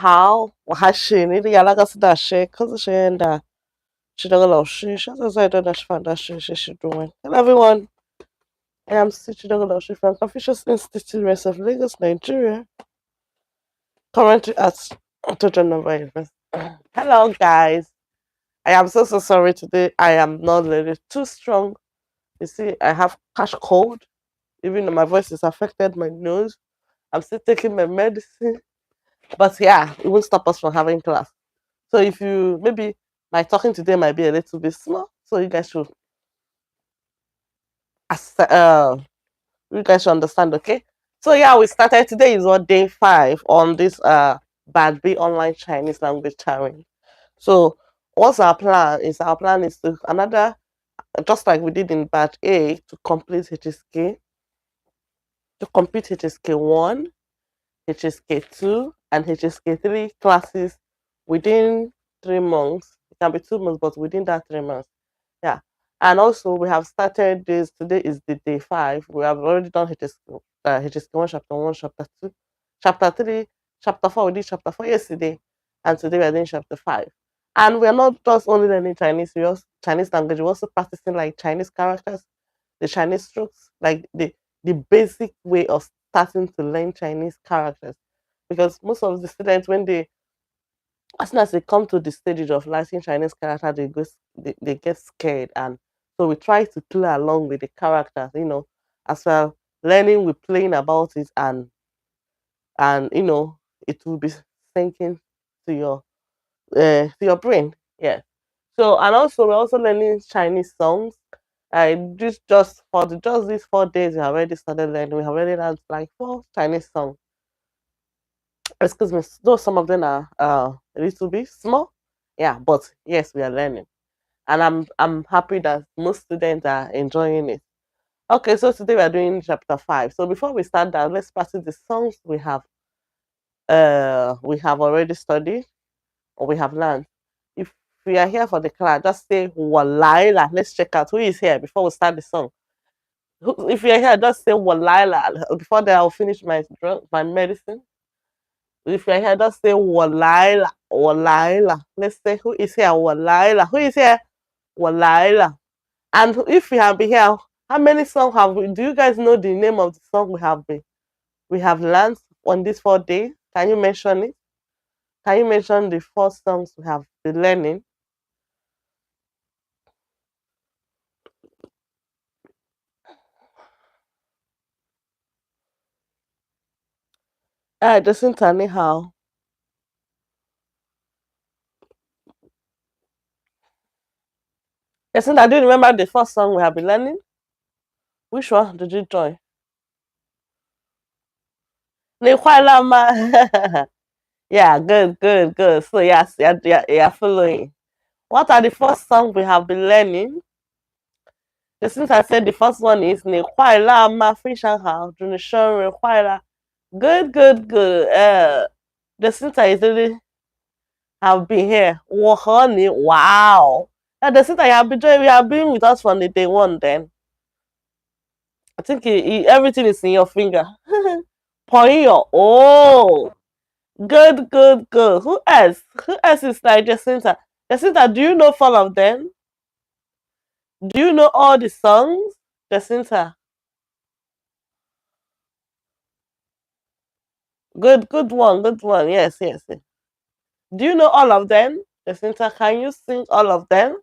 好，我还是你的亚那个是大学，可是现在是那个老师，现在的那是反大师是中文。Hello everyone, I am Sichidogo Laoshi from Confucius Institute, West of Lagos, Nigeria. Currently at Tojonova University. Hello guys, I am so sorry today. I am not really too strong. You see, I have cash cold. Even though my voice is affected, my nose. I'm still taking my medicine. But yeah, it won't stop us from having class. So if you maybe my talking today might be a little bit small, so acce- uh you guys should understand, okay? So yeah, we started today is what day 5 on this Bad B online Chinese language challenge. So what's our plan? Is our plan is to another just like we did in batch A to complete HSK, to complete HSK 1, HSK 2, and HSK 3 classes within 3 months. It can be 2 months, but within that 3 months. Yeah. And also we have started this today is the day 5. We have already done HSK 1, chapter 1, chapter 2, chapter 3, chapter 4. We did chapter 4 yesterday, and today we are doing chapter 5. And we are not just only learning Chinese, we also Chinese language, we're also practicing like Chinese characters, the Chinese strokes, like the basic way of starting to learn Chinese characters. Because most of the students when they as soon as they come to the stage of learning Chinese character, they get scared, and so we try to play along with the characters, as well learning with playing about it, and it will be sinking to your brain. Yeah. So and also we're also learning Chinese songs. I just for just these 4 days we have already started learning. We have already learned like 4 Chinese songs. Excuse me, though some of them are a little bit small. Yeah, but yes, we are learning. And I'm happy that most students are enjoying it. Okay, so today we are doing chapter 5. So before we start that, let's practice the songs we have already studied or we have learned. If we are here for the class, just say Walaila. Let's check out who is here before we start the song. If you're here, just say Walaila. Before that, I'll finish my medicine. If you're here, just say Walaila. Walaila. Let's say who is here? Walaila. Who is here? Walaila. And if we have been here, how many songs have we? Do you guys know the name of the song we have learned on these 4 days? Can you mention it? Can you mention the 4 songs we have been learning? Jacinta, anyhow. Jacinta, do you remember the first song we have been learning? Which one did you join? 你快乐吗? Yeah, good, good, good. So yes, you're following. What are the first songs we have been learning? Since I said the first one is 你快乐吗?非常好,祝你生日快乐. Good, good, good. The since I really have been here. 我和你, wow. The since I have been joining, you have been with us from the day one then. I think everything is in your finger. Point your, oh. Good, good, good. Who else? Who else is like Jacinta? Jacinta, do you know all of them? Do you know all the songs? Jacinta. Good, good one, good one. Yes, yes, yes. Do you know all of them? Jacinta, can you sing all of them?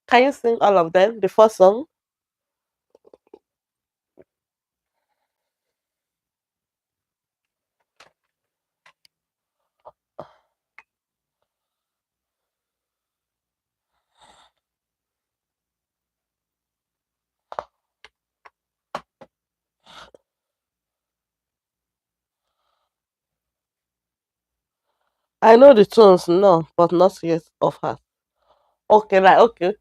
Can you sing all of them? The first song? I know the tunes, no, but not yet of her. Okay, like okay.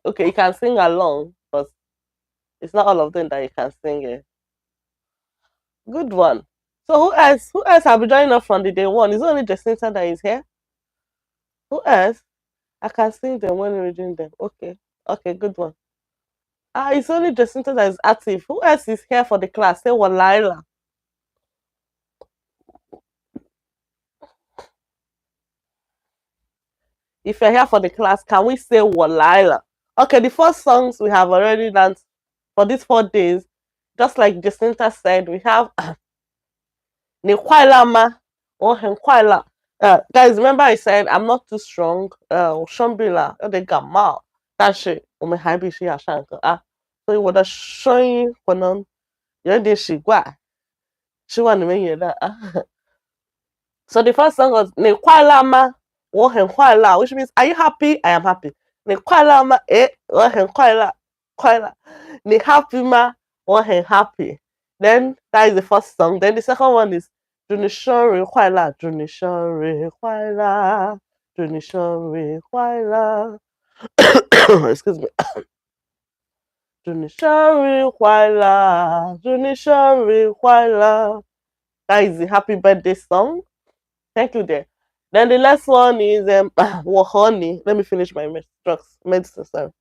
Okay, you can sing along, but it's not all of them that you can sing it. Good one. So who else? Who else have been joining us from the day one? Is it only Jacinta that is here? Who else? I can sing them when reading them. Okay. Okay, good one. It's only Jacinta that is active. Who else is here for the class? Say Walila. if you're here for the class, can we say Walila? Okay, the first songs we have already learned for these 4 days. Just like Jacinta said, we have Ni Kwailama or Henkwaila. Guys, remember I said I'm not too strong. Shambila, the Gamal. That's it. Ome Habi Shi Ashanka. So you would have shown you you're the Shigwa. She wanted me that. So the first song was Ne Kwailama or Henkwaila, which means are you happy? I am happy. Ne Kwailama or Henkwaila. Ne happy ma or Hen happy. Then that is the first song. Then the second one is 祝你生日快乐，祝你生日快乐，祝你生日快乐。Excuse me. 祝你生日快乐，祝你生日快乐。That is the happy birthday song. Thank you there. Then the last one is honey. Let me finish my medicine. Sorry.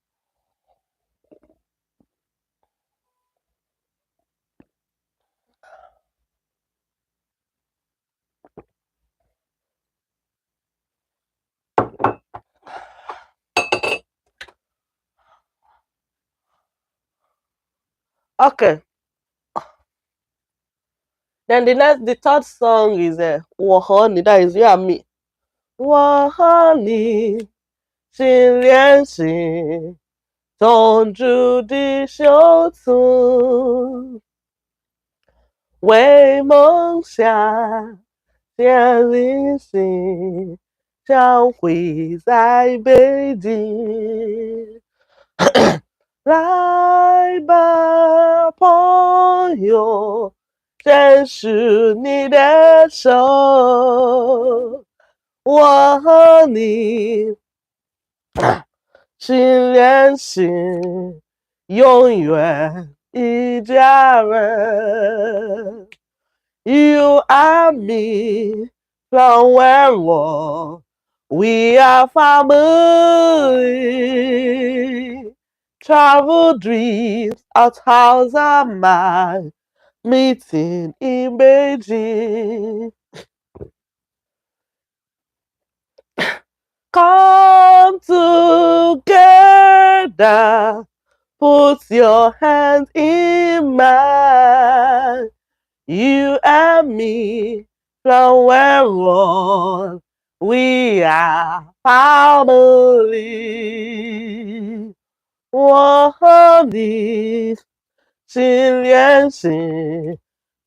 Okay. Then the third song is honey. That is you and me. honey. 心连心，同住的修处，为梦想建立心，相会在北京。来吧，朋友，牵手你的手，我和你。心连心，永远一家人。You and me, from where we are family. Travel dreams, a thousand miles, meeting in Beijing. Come together, put your hands in mine. You and me, from where we are family. 我和你心连心，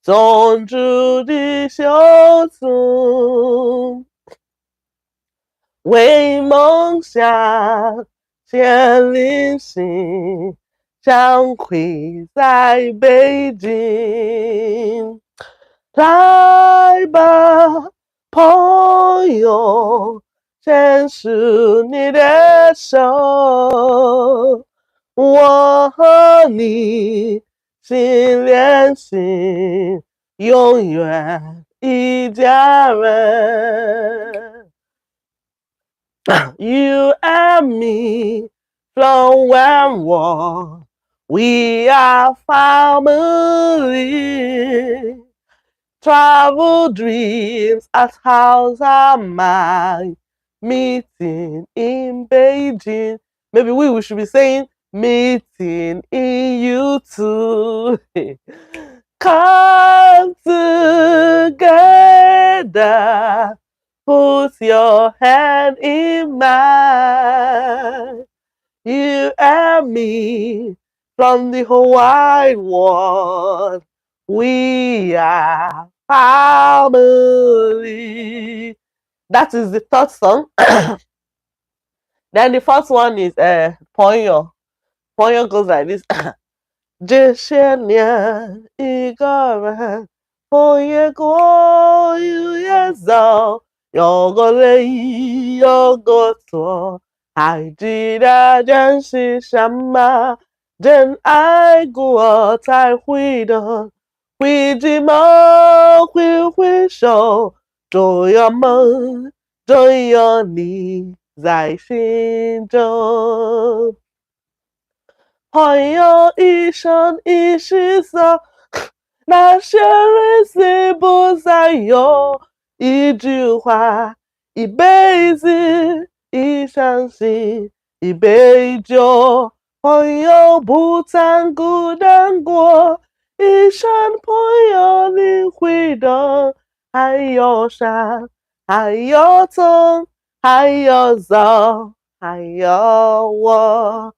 种族的修处。为梦想建立心，相会在北京。来吧，朋友，牵手你的手，我和你心连心，永远一家人。You and me, from where we are family. Travel dreams, a thousand miles, meeting in Beijing. Maybe we should be saying meeting in YouTube. Come together. Put your hand in mine. You and me, from the whole wide world, we are family. That is the third song. Then the first one is Ponyo. Ponyo goes like this. 这些年一个人风也过雨也走，有过泪有过错，还记得真是什么？真爱过才会的，会寂寞会回首，总有梦，总有你在心中。朋友一生一世走，那些日子不再有。一句话，一辈子，一相信，一杯酒，朋友不曾孤单过。一生朋友你会懂，还有山，还有村，还有走，还有我。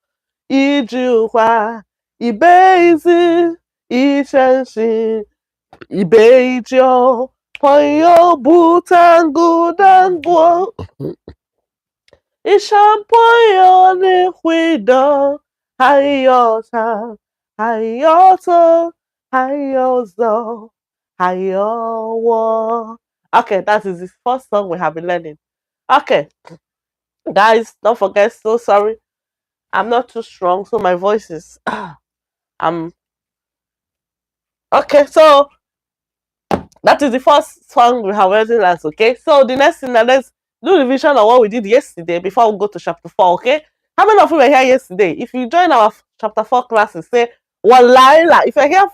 一句话，一辈子，一相信，一杯酒，朋友不曾孤单过。一生朋友你会懂，还有唱，还有走，还有走，还有我。Okay, that is the first song we have been learning. Okay, guys, don't forget. So sorry, I'm not too strong, so my voice is. I'm okay. So that is the first song we have already learned. Okay, so the next thing, now let's do revision of what we did yesterday before we go to chapter 4. Okay, how many of you were here yesterday? If you join our chapter 4 classes, say Walaila. If you're here,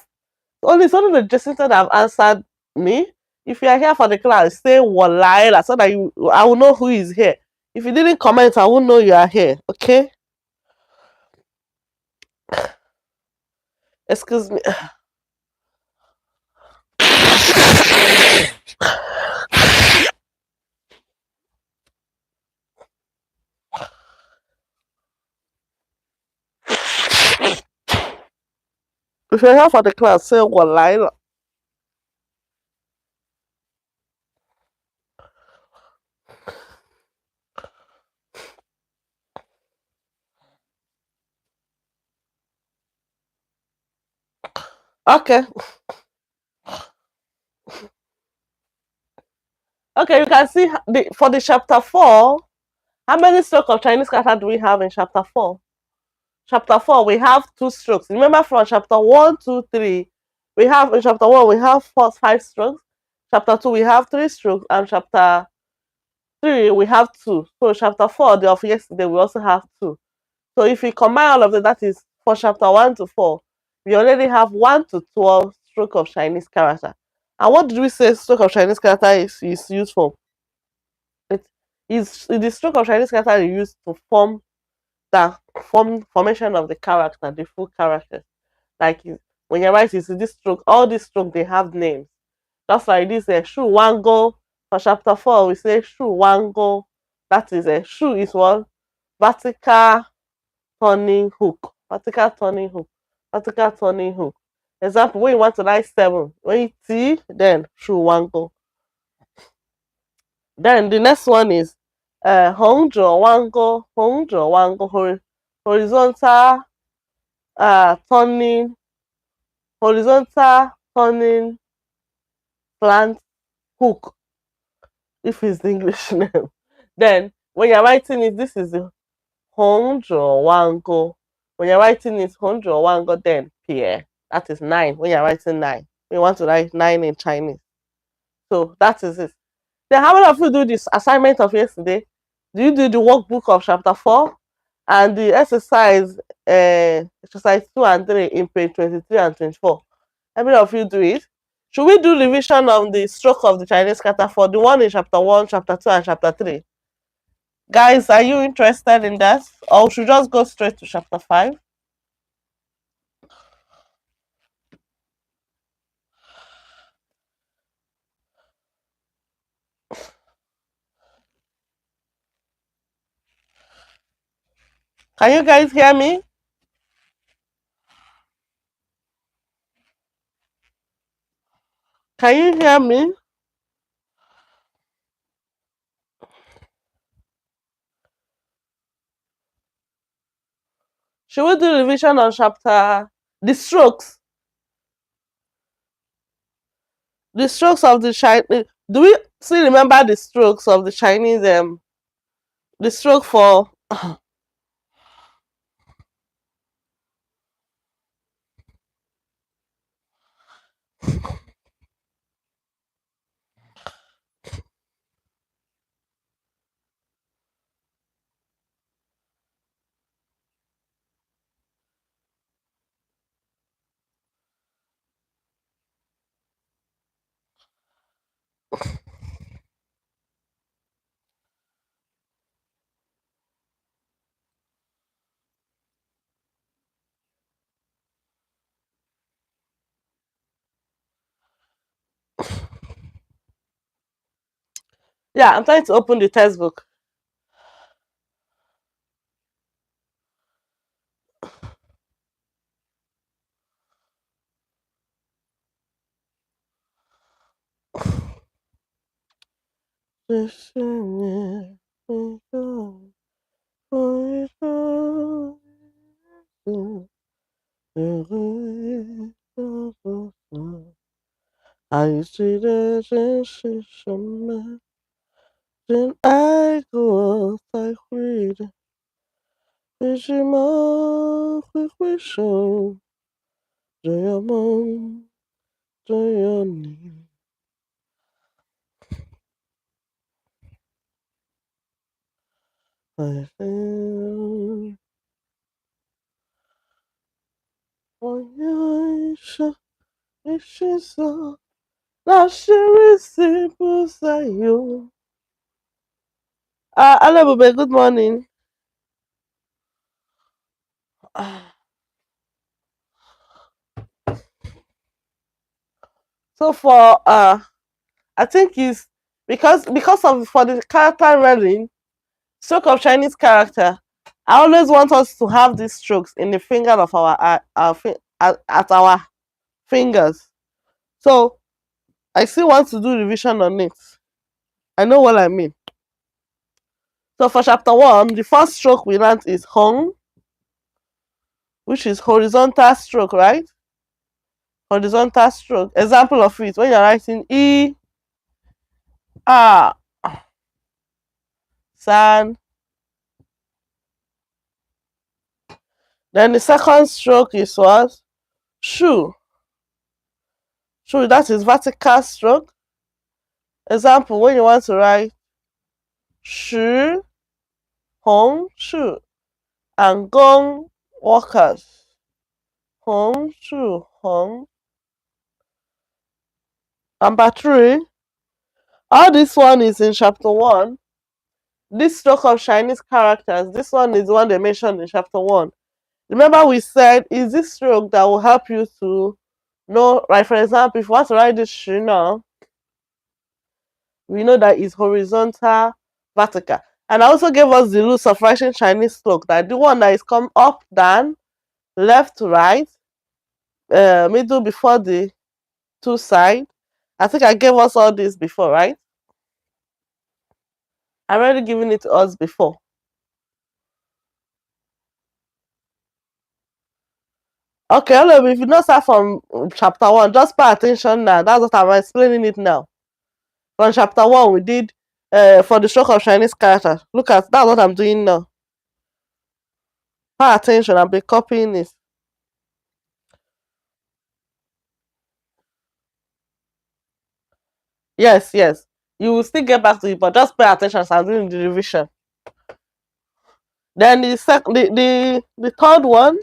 it's only the Jacinta that have answered me. If you are here for the class, say Walaila so that I will know who is here. If you didn't comment, I won't know you are here. Okay, excuse me. If you're here for the class, say Walaila. Okay. Okay, you can see for the chapter 4, how many strokes of Chinese character do we have in chapter 4? Chapter 4, we have 2 strokes. Remember from chapter 1, 2, 3, we have in chapter 1, we have 5 strokes. Chapter 2, we have 3 strokes. And chapter 3, we have 2. So chapter 4, the of yesterday, we also have 2. So if we combine all of them, that is for chapter 1 to 4, we already have 1 to 12 stroke of Chinese character. And what did we say stroke of Chinese character is used for? It is the stroke of Chinese character is used to form the formation of the character, the full character. Like when you write it, this stroke, all these strokes they have names. Just like this, Shu Wango. For chapter 4, we say Shu Wango. That is a Shu is what? Vertical turning hook. Vertical turning hook. Vertical turning hook. Example, when you want to write 7, when you T, then Shu Wango. Then the next one is Hongzhou Wango, Hongzhou Wango, horizontal turning, horizontal turning plant hook, if it's the English name. Then when you're writing it, this is the Hongzhou Wango. When you're writing it, Hongzhou Wango, then Pierre. That is 9. When you're writing 9, we want to write 9 in Chinese. So that is it. Then how many of you do this assignment of yesterday? Do you do the workbook of chapter 4 and the exercise 2 and 3 in page 23 and 24? How many of you do it? Should we do revision of the stroke of the Chinese character for the one in chapter 1, chapter 2, and chapter 3? Guys, are you interested in that? Or should we just go straight to chapter 5? Can you guys hear me? Can you hear me? Should we do revision on chapter the strokes? The strokes of the Chinese. Do we still remember the strokes of the Chinese? The stroke for Yeah, I'm trying to open the textbook. I see的真是什么？真爱过才会的，为什么会回首？这样梦，这样你。I feel 我有一生一失所，那是日子不再有。Hello, Bube. Good morning. So for I think it's because of for the character reading stroke of Chinese character. I always want us to have these strokes in the finger of at our fingers. So I still want to do revision on it. I know what I mean. So for chapter one, the first stroke we learned is Hong, which is horizontal stroke, right? Horizontal stroke. Example of it when you're writing E, R, San. Then the second stroke is what? Shu. Shu, that is vertical stroke. Example when you want to write Shi, Hong, Shu, and Gong workers. Hong, Shu, Hong. Number three, all this one is in chapter one. This stroke of Chinese characters, this one is the one they mentioned in chapter one. Remember we said, is this stroke that will help you to know, like for example, if you want to write this Shi now, we know that it's horizontal, vertical. And I also gave us the rules of writing Chinese stroke, that the one that is come up, down, left, right, middle before the two side. I think I gave us all this before, right? I've already given it to us before. Okay, hello, if you don't start from chapter one, just pay attention now. That's what I'm explaining it now. From chapter one, we did for the stroke of Chinese character. Look at that's what I'm doing now. Pay attention, I'll be copying it. Yes, yes. You will still get back to it, but just pay attention as I'm doing the revision. Then the third one,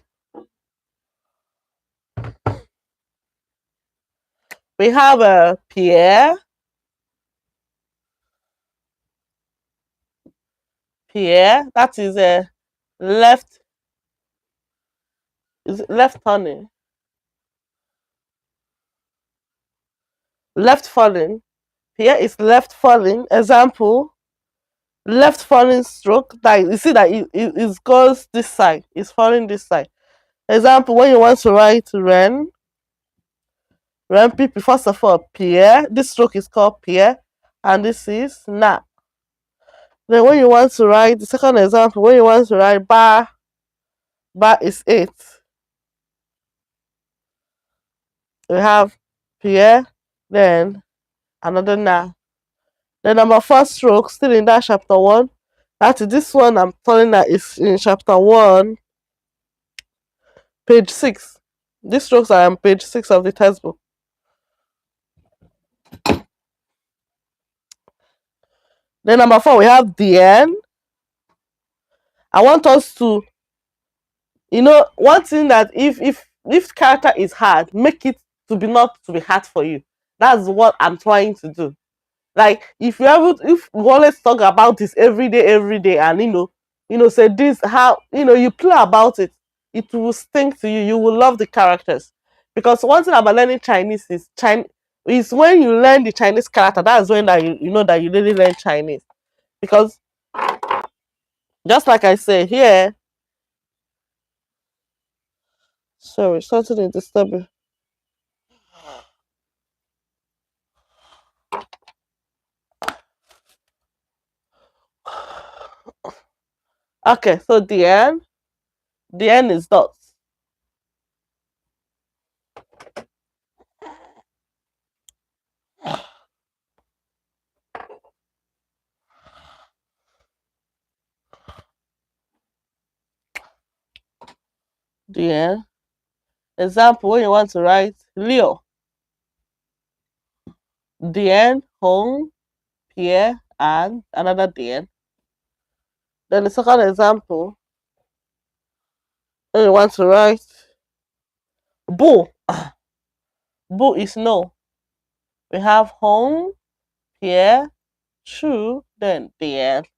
we have Pierre. Pierre, that is a left is left turning. Left falling. Pierre is left falling. Example, left falling stroke. That you see that it goes this side. It's falling this side. Example, when you want to write Ren PP, first of all, Pierre. This stroke is called Pierre, and this is Na. Then when you want to write the second example, when you want to write Ba is 8. We have Pierre, then another Na. The number four stroke still in that chapter one. That is this one I'm telling that is in chapter one, page 6. These strokes are on page 6 of the textbook. Then number four, we have the end. I want us to, one thing that if character is hard, make it to be not to be hard for you. That's what I'm trying to do. Like if we always talk about this every day, and say this how you play about it, it will stink to you. You will love the characters because one thing about learning Chinese is It's when you learn the Chinese character, that's when that you know that you really learn Chinese. Because just like I say here, sorry, something is disturbing. Okay, so the end is dots. The end. Example, when you want to write Leo, the end, Hong, Pierre, and another the end. Then the second example, when you want to write Boo, Boo is no. We have Hong, Pierre, Chu, then the end.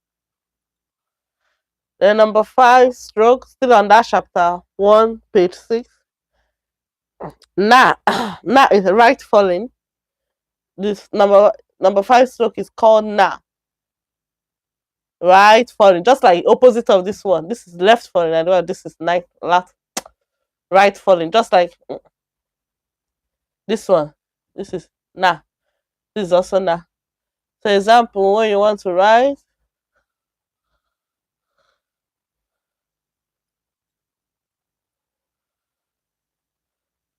Then number 5 stroke, still on that chapter 1, page 6. Na, na is right falling. This number 5 stroke is called na. Right falling, just like opposite of this one. This is left falling, and well, this is left, right falling, just like this one. This is na. This is also na. So example, when you want to write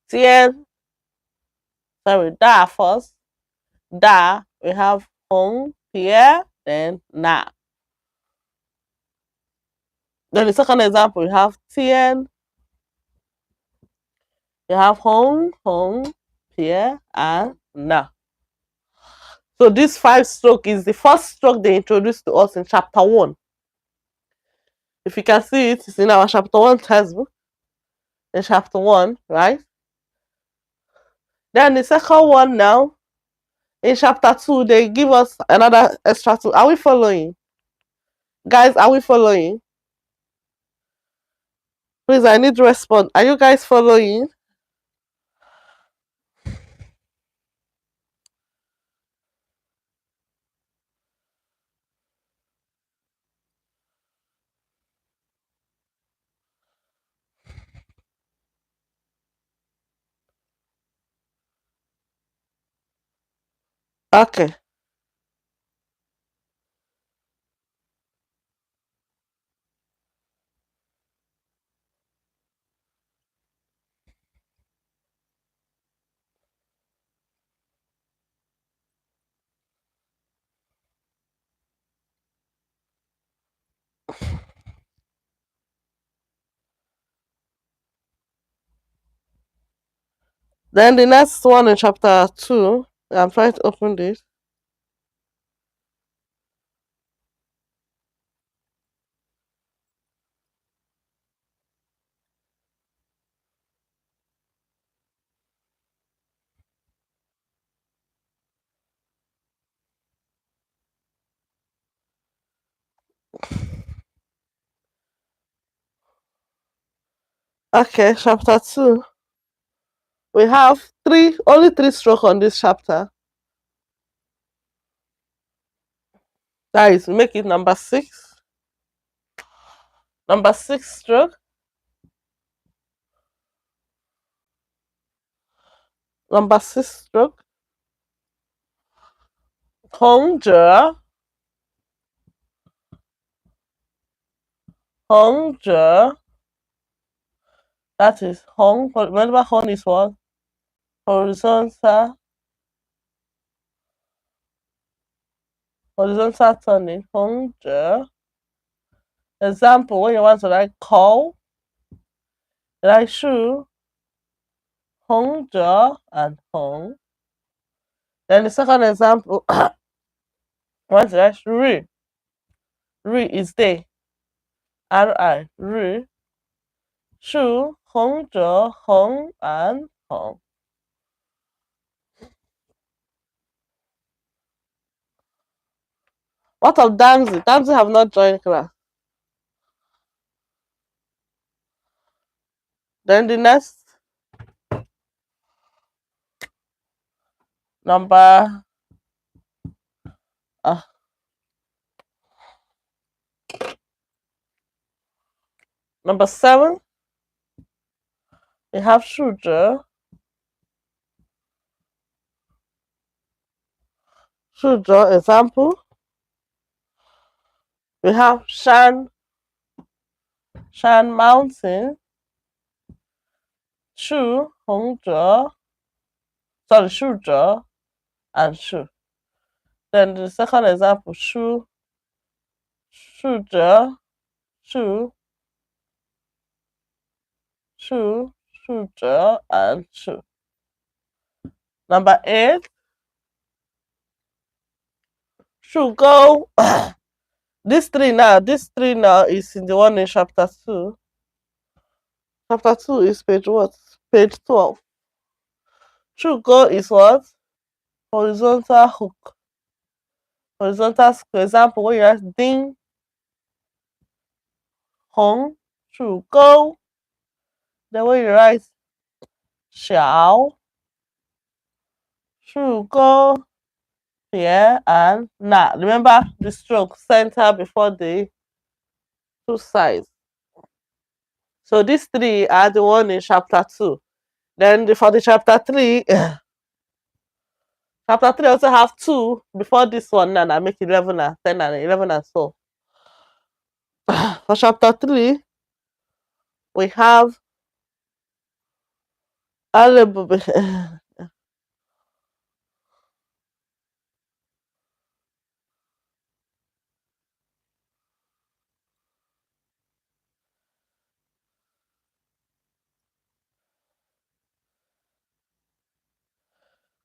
Tien, sorry, da first. Da, we have Hong, Pierre, then na. Then the second example, you have Tien, you have Hong, Pierre, and na. So this 5 stroke is the first stroke they introduced to us in chapter 1. If you can see it, it's in our chapter 1 textbook. In chapter 1, right? Then the second one now, in chapter 2, they give us another extra 2. Are we following? Guys, are we following? Please, I need to respond. Are you guys following? Okay. Then the next one in chapter 2, I'm trying to open this. Okay, chapter 2. We have only three strokes on this chapter. That is, we make it number 6. Number 6 stroke. Number 6 stroke. Hongzhe. Hongzhe. That is Hong. Remember, Hong is what? Horizontal. Horizontal turning. Hongzhe. Example, when you want to write call, write shu, Hongzhe, and Hong. Then the second example, want to write ri. Ri is day. Ri. Ri. Shu, Hongzhe, Hong, and Hong. What of Damsey? Damsey have not joined class. Then the Number uh, number 7, we have 数着. 数着 example. We have Shan Mountain. 数着 数着 and 数. Then the second example, 数着 数着 and 数. Number 8, 数沟. This three now is in the one in chapter 2. Chapter 2 is page what? Page 12. 数沟is what? Horizontal hook. Horizontal square. Example, when you write Ding Hong 数沟. Then when you write Xiao 数沟 here and na. Remember the stroke center before the two sides. So these 3 are the one in chapter 2. Then for the chapter 3, chapter 3 also have 2 before this one, and I make 11 and 10 and 11 and so. For chapter 3, we have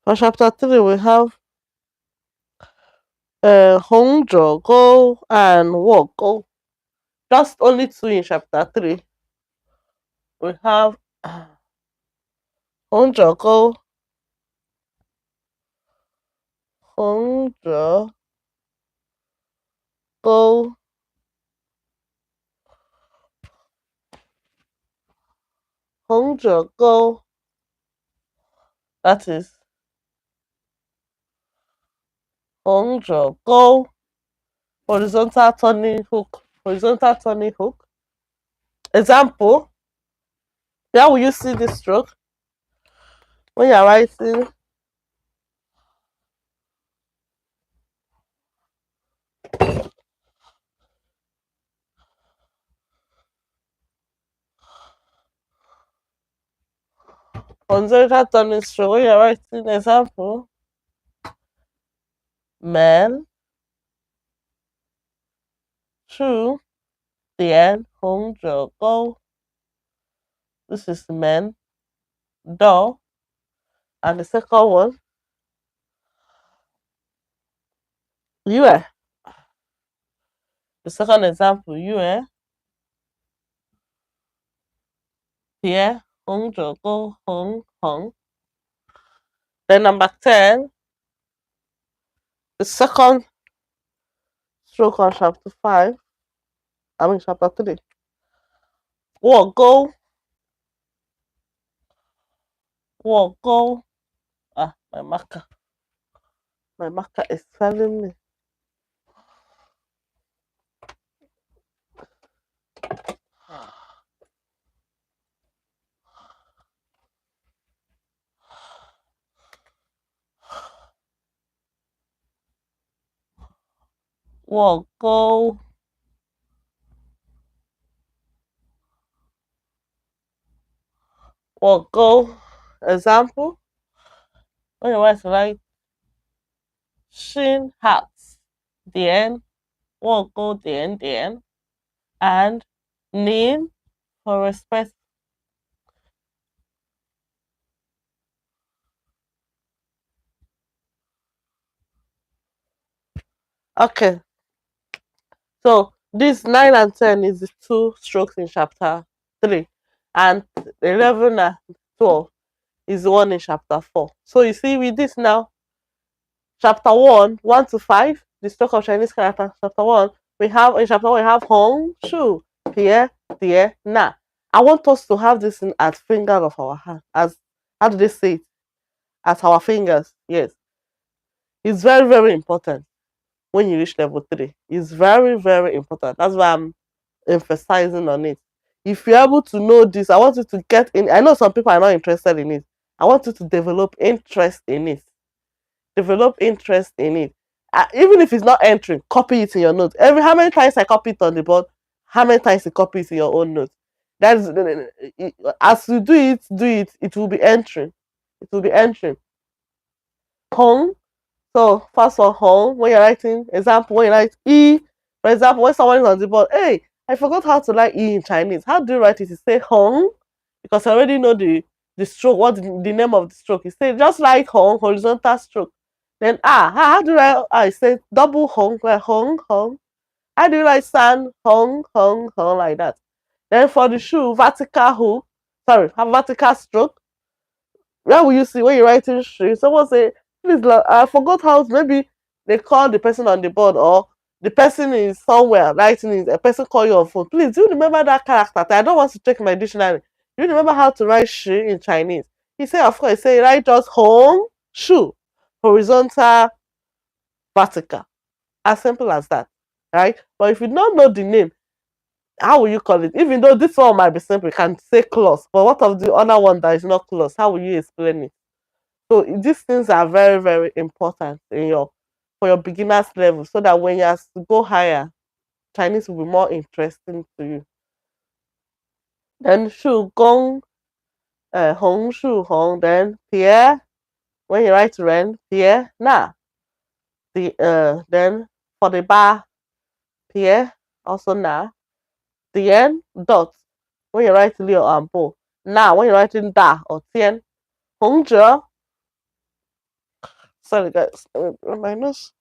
for chapter 3 we have Hong Go and Walk Go. Just only 2 in chapter 3. We have Hong Go, Hong Go, Hong Go. That is Hong Go. Horizontal turning hook. Horizontal turning hook. Example. How will you see this stroke? When you're writing horizontal turning stroke, when you're writing example, man, 2, the end, 红着勾. This is man, door. And the second one, yue. The second example, yue. Here, 红着勾, hong. Then number 10, the second stroke on chapter 5. Chapter 3. Walk go. Ah, my marker. My marker is failing me. Walk go. Walk go. Example. When you want to write Shin hats, 点 walk go 点 and nin for respect. Okay. So this 9 and 10 is the 2 strokes in chapter 3, and 11 and 12 is the one in chapter 4. So you see with this now, chapter 1 to 5, the stroke of Chinese character. Chapter 1, we have in chapter 1 we have Hong, Shu, Pie, Tie, Na. I want us to have this in as finger of our hand. As how do they say it? As our fingers. Yes. It's very, very important when you reach level 3. It's very, very important. That's why I'm emphasizing on it. If you're able to know this, I want you to get in. I know some people are not interested in it. I want you to develop interest in it. Develop interest in it. Even if it's not entering, copy it in your notes. How many times I copy it on the board, how many times you copy it in your own notes. That's as you do it, it will be entering. It will be entering. Home. So first one, home. When you're writing, example, when you write E, for example, when someone is on the board, hey, I forgot how to write E in Chinese. How do you write it? You say home, because I already know the stroke, what the name of the stroke. You say just like home, horizontal stroke. Then how do I say double home, like home, home. How do you write sun, home, home, home, like that? Then for the shoe, vertical hook, sorry, have vertical stroke. Where will you see when you're writing shoe? Someone say, please, I forgot how, maybe they call the person on the board, or the person is somewhere writing it, a person call you on phone. Please, do you remember that character? I don't want to check my dictionary. Do you remember how to write shoe in Chinese? He said, of course. He said, write just home, shoe, horizontal, vertical. As simple as that, right? But if you don't know the name, how will you call it? Even though this one might be simple, you can say close. But what of the other one that is not close? How will you explain it? So these things are very, very important in your for your beginners level, so that when you have to go higher, Chinese will be more interesting to you. Then shu gong, hong shu hong. Then Pierre, when you write ren, Pierre na. Then for the bar, Pierre also na. The end dot. When you write Leo and Bo, na. When you're writing da or Tian, Hong Zhe. Sorry guys, my nose.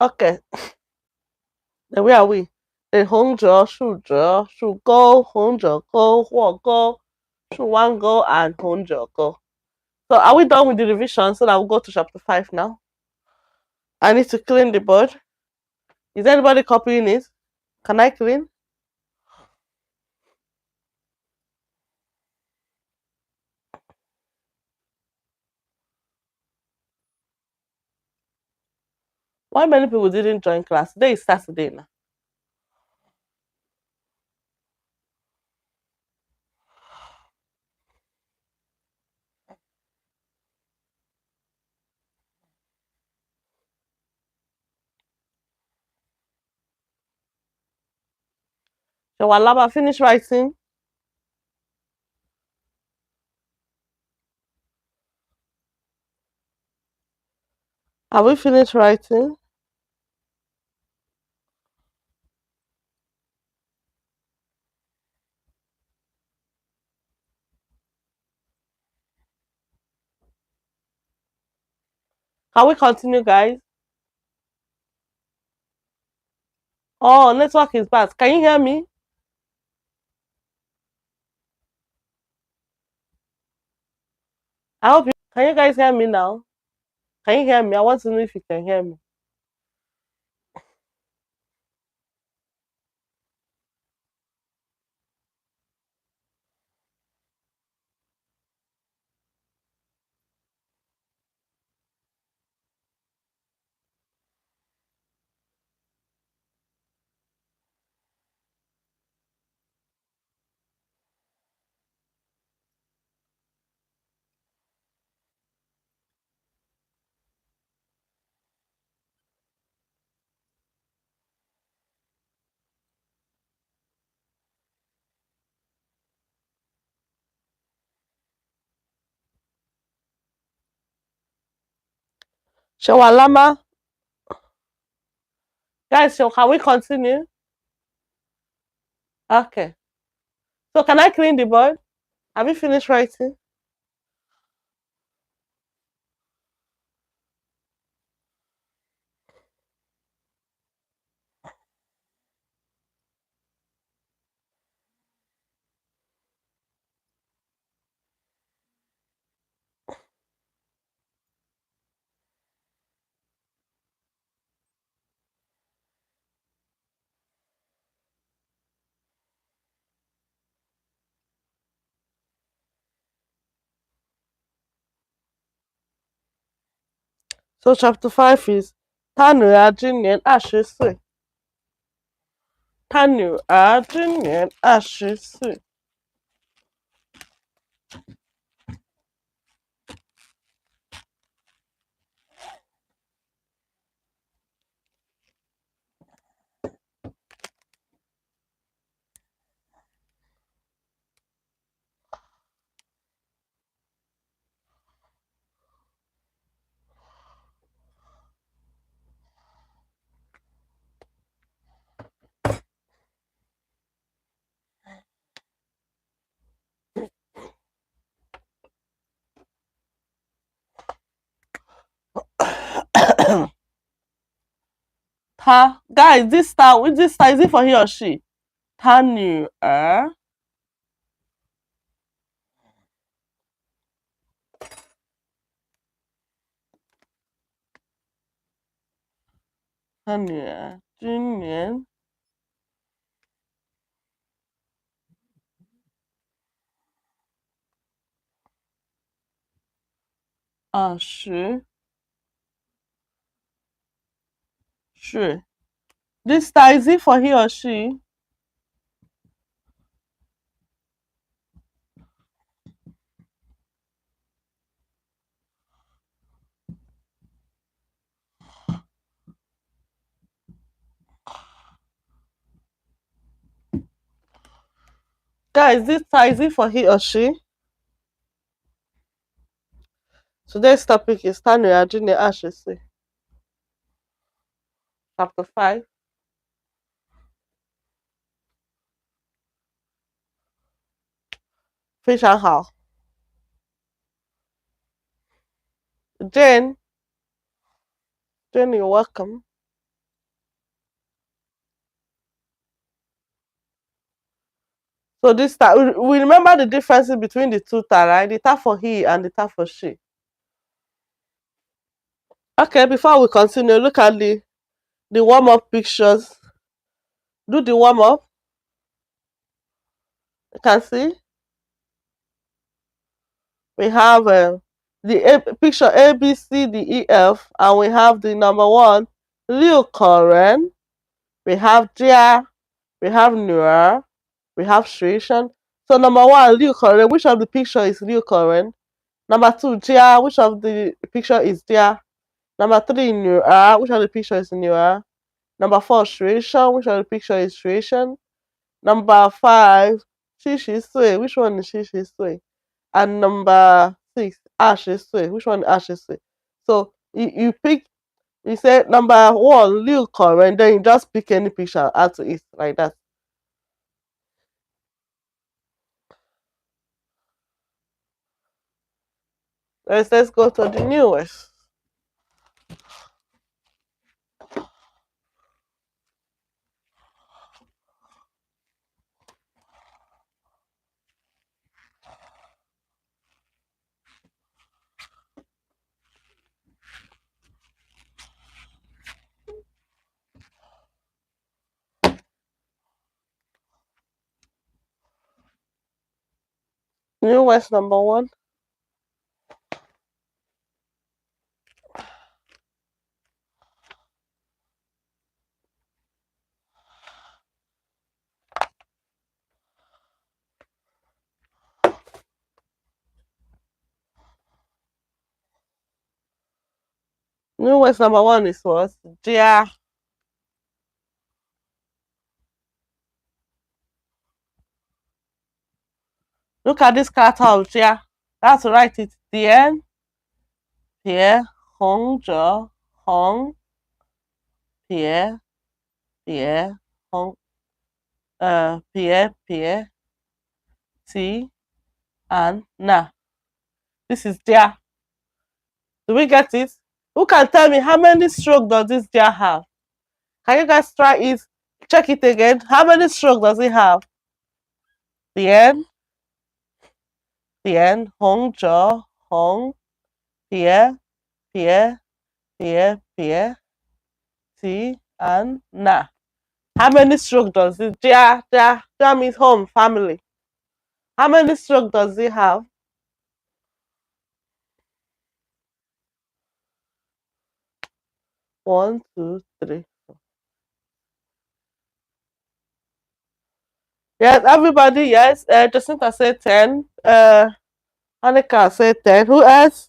Okay, then where are we? Then 横折、竖折、竖钩、横折钩、或钩、竖弯钩 and 横折钩. So are we done with the revision? So that we'll go to chapter 5 now. I need to clean the board. Is anybody copying it? Can I clean? Why many people didn't join class? Today is Saturday now. So Walaba finish writing. Have we finished writing? Can we continue, guys? Oh, network is bad. Can you hear me? I hope you can. You guys hear me now? Can you hear me? I want to know if you can hear me. Shawalama. Guys, so can we continue? Okay. So can I clean the board? Have you finished writing? So chapter 5 is 他女儿今年20岁。他女儿今年20岁。他 guys, this star, with this star, is it for he or she? 他女儿。他女儿今年20岁。This star, is it for he or she? Guys, this star, is it for he or she? Today's topic is 他女儿今年20岁。Chapter 5. 非常好。Jane, you're welcome. So this star, we remember the differences between the two star, right? The star for he and the star for she. Okay, before we continue, look at the warm-up pictures. Do the warm-up. You can see we have picture A, B, C, D, E, F, and we have the number 1, Liu Koren. We have Jia. We have Nuer. We have Shuishan. So number 1, Liu Koren. Which of the picture is Liu Koren? Number 2, Jia. Which of the picture is Jia? Number 3, Nuer. Which of the picture is Nuer? Number 4, Shuishan. Which of the picture is Shuishan? Number 5, Shishisui. Which one is Shishisui? And number 6, Ashisui. Which one is Ashisui? So you pick, you say number 1, Liu Koren, then you just pick any picture, add to it like that. Let's go to the newest. Newest number 1. Newest number 1 is what? Jia. Look at this character of Jia. That's to write it. Dian, Pie, Hong, Zhe, Hong, Pie, Pie, Hong, Pie, T, and Na. This is Jia. Do we get it? Who can tell me how many strokes does this Jia have? Can you guys try it? Check it again. How many strokes does it have? Dian, Hong, Zhe, Hong, Pie, Pie, T, and Na. How many strokes does it? Jia means home, family. How many strokes does it have? 1, 2, 3. Yes, everybody, yes. Jacinta said 10. Annika said 10. Who else?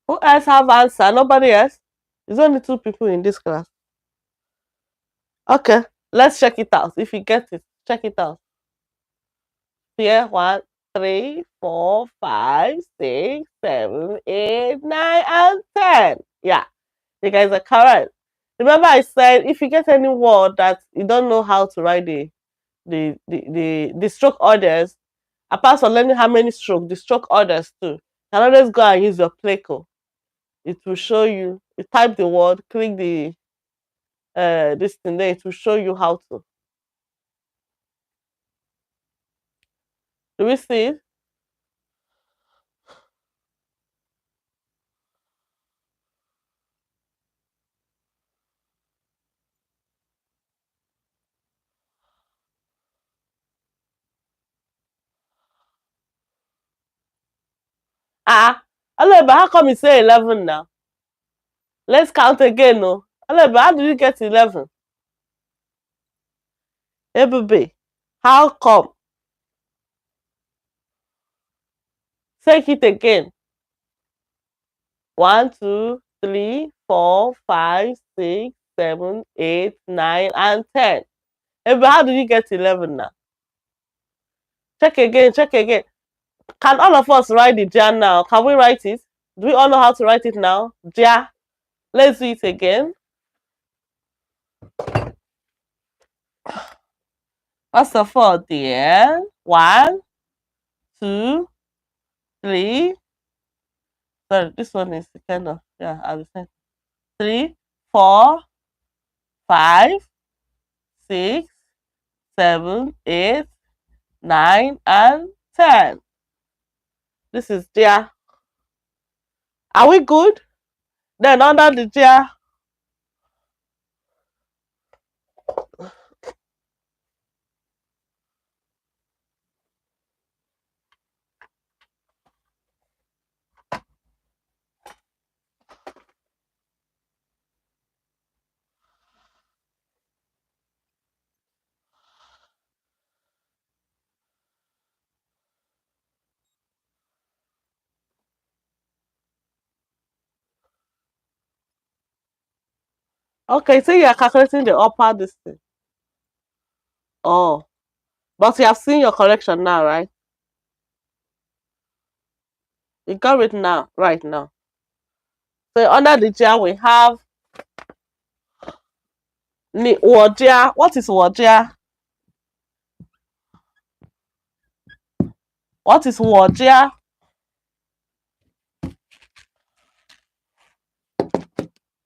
Who else have answer? Nobody else? There's only 2 people in this class. Okay, let's check it out. If you get it, check it out. Here, 1, 3, 4, 5, 6, 7, 8, 9, and 10. Yeah, you guys are correct. Remember, I said if you get any word that you don't know how to write the stroke orders, apart from learning how many strokes, the stroke orders too, you can always go and use your Pleco. It will show you. You type the word, click the this thing, then it will show you how to. Do we see it? Hello, but how come you say 11 now? Let's count again, no. Hello, but how did you get 11? Baby, how come? Take it again. 1, 2, 3, 4, 5, 6, 7, 8, 9, and 10. Baby, how did you get 11 now? Check again, check again. Can all of us write the jar now? Can we write it? Do we all know how to write it now? Jar. Let's do it again. First of all, dear. 1, 2, 3. Sorry, this one is kind of, yeah, I was saying. 3, 4, 5, 6, 7, 8, 9, and 10. This is dear. Are we good? Then under the dear. Okay, so you're calculating the upper distance. Oh, but you have seen your correction now, right? You got it now, right now. So under the jar we have wajia. What is wajia? What is wajia?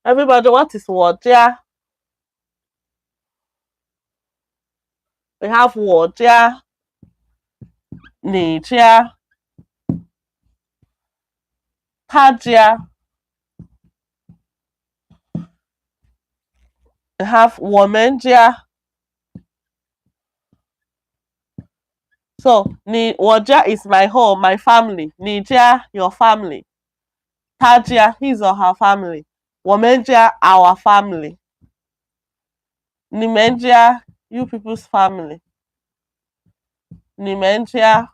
Everybody, what is wajia? We have wajia, nijia, tajia. We have womanjia. So wajia is my home, my family. Nijia, your family. Tajia, his or her family. Womanjia, our family. Nimenjia, you people's family. Nimenjia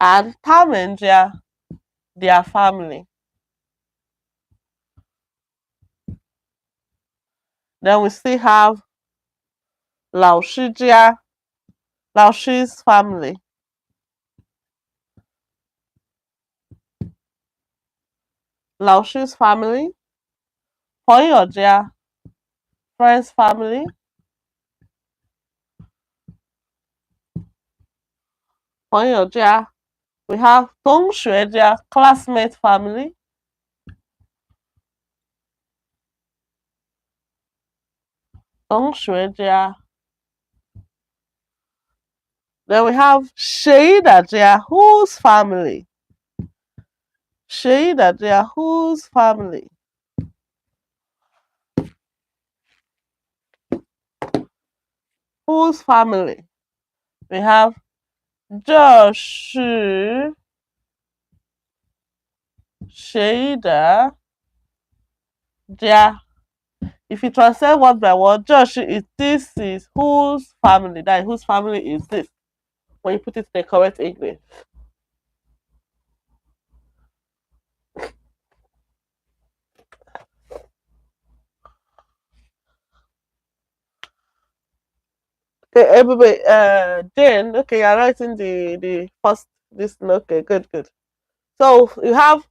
and Tamenjia, their family. Then we still have Lao Shijia, Lao Shi's family. Lao Shi's family. Poyojia, friend's family. Poyojia. We have Tongshuejia, classmate family. Tongshuejia. Then we have Sheidajia, whose family? Sheidajia, whose family? Whose family? We have 这是谁的家? If you translate word by word, 这是 is this is whose family? That is, whose family is this? When you put it in the correct English. Okay, everybody, Jane, okay, you're writing the first this. Okay, good. So you have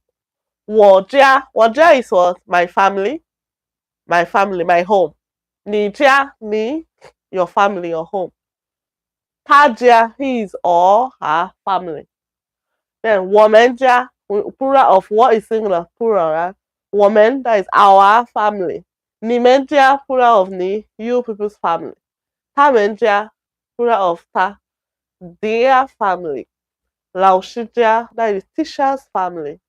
我家 is what? My family, my home. 你家, me, your family, your home. 他家, his or her family. Then 我们家, plural of what is singular? Plural, right? 我们, that is our family. 你们家, plural of你, you people's family. 他们家, plural of 他, their family. 老师家, that is teacher's family.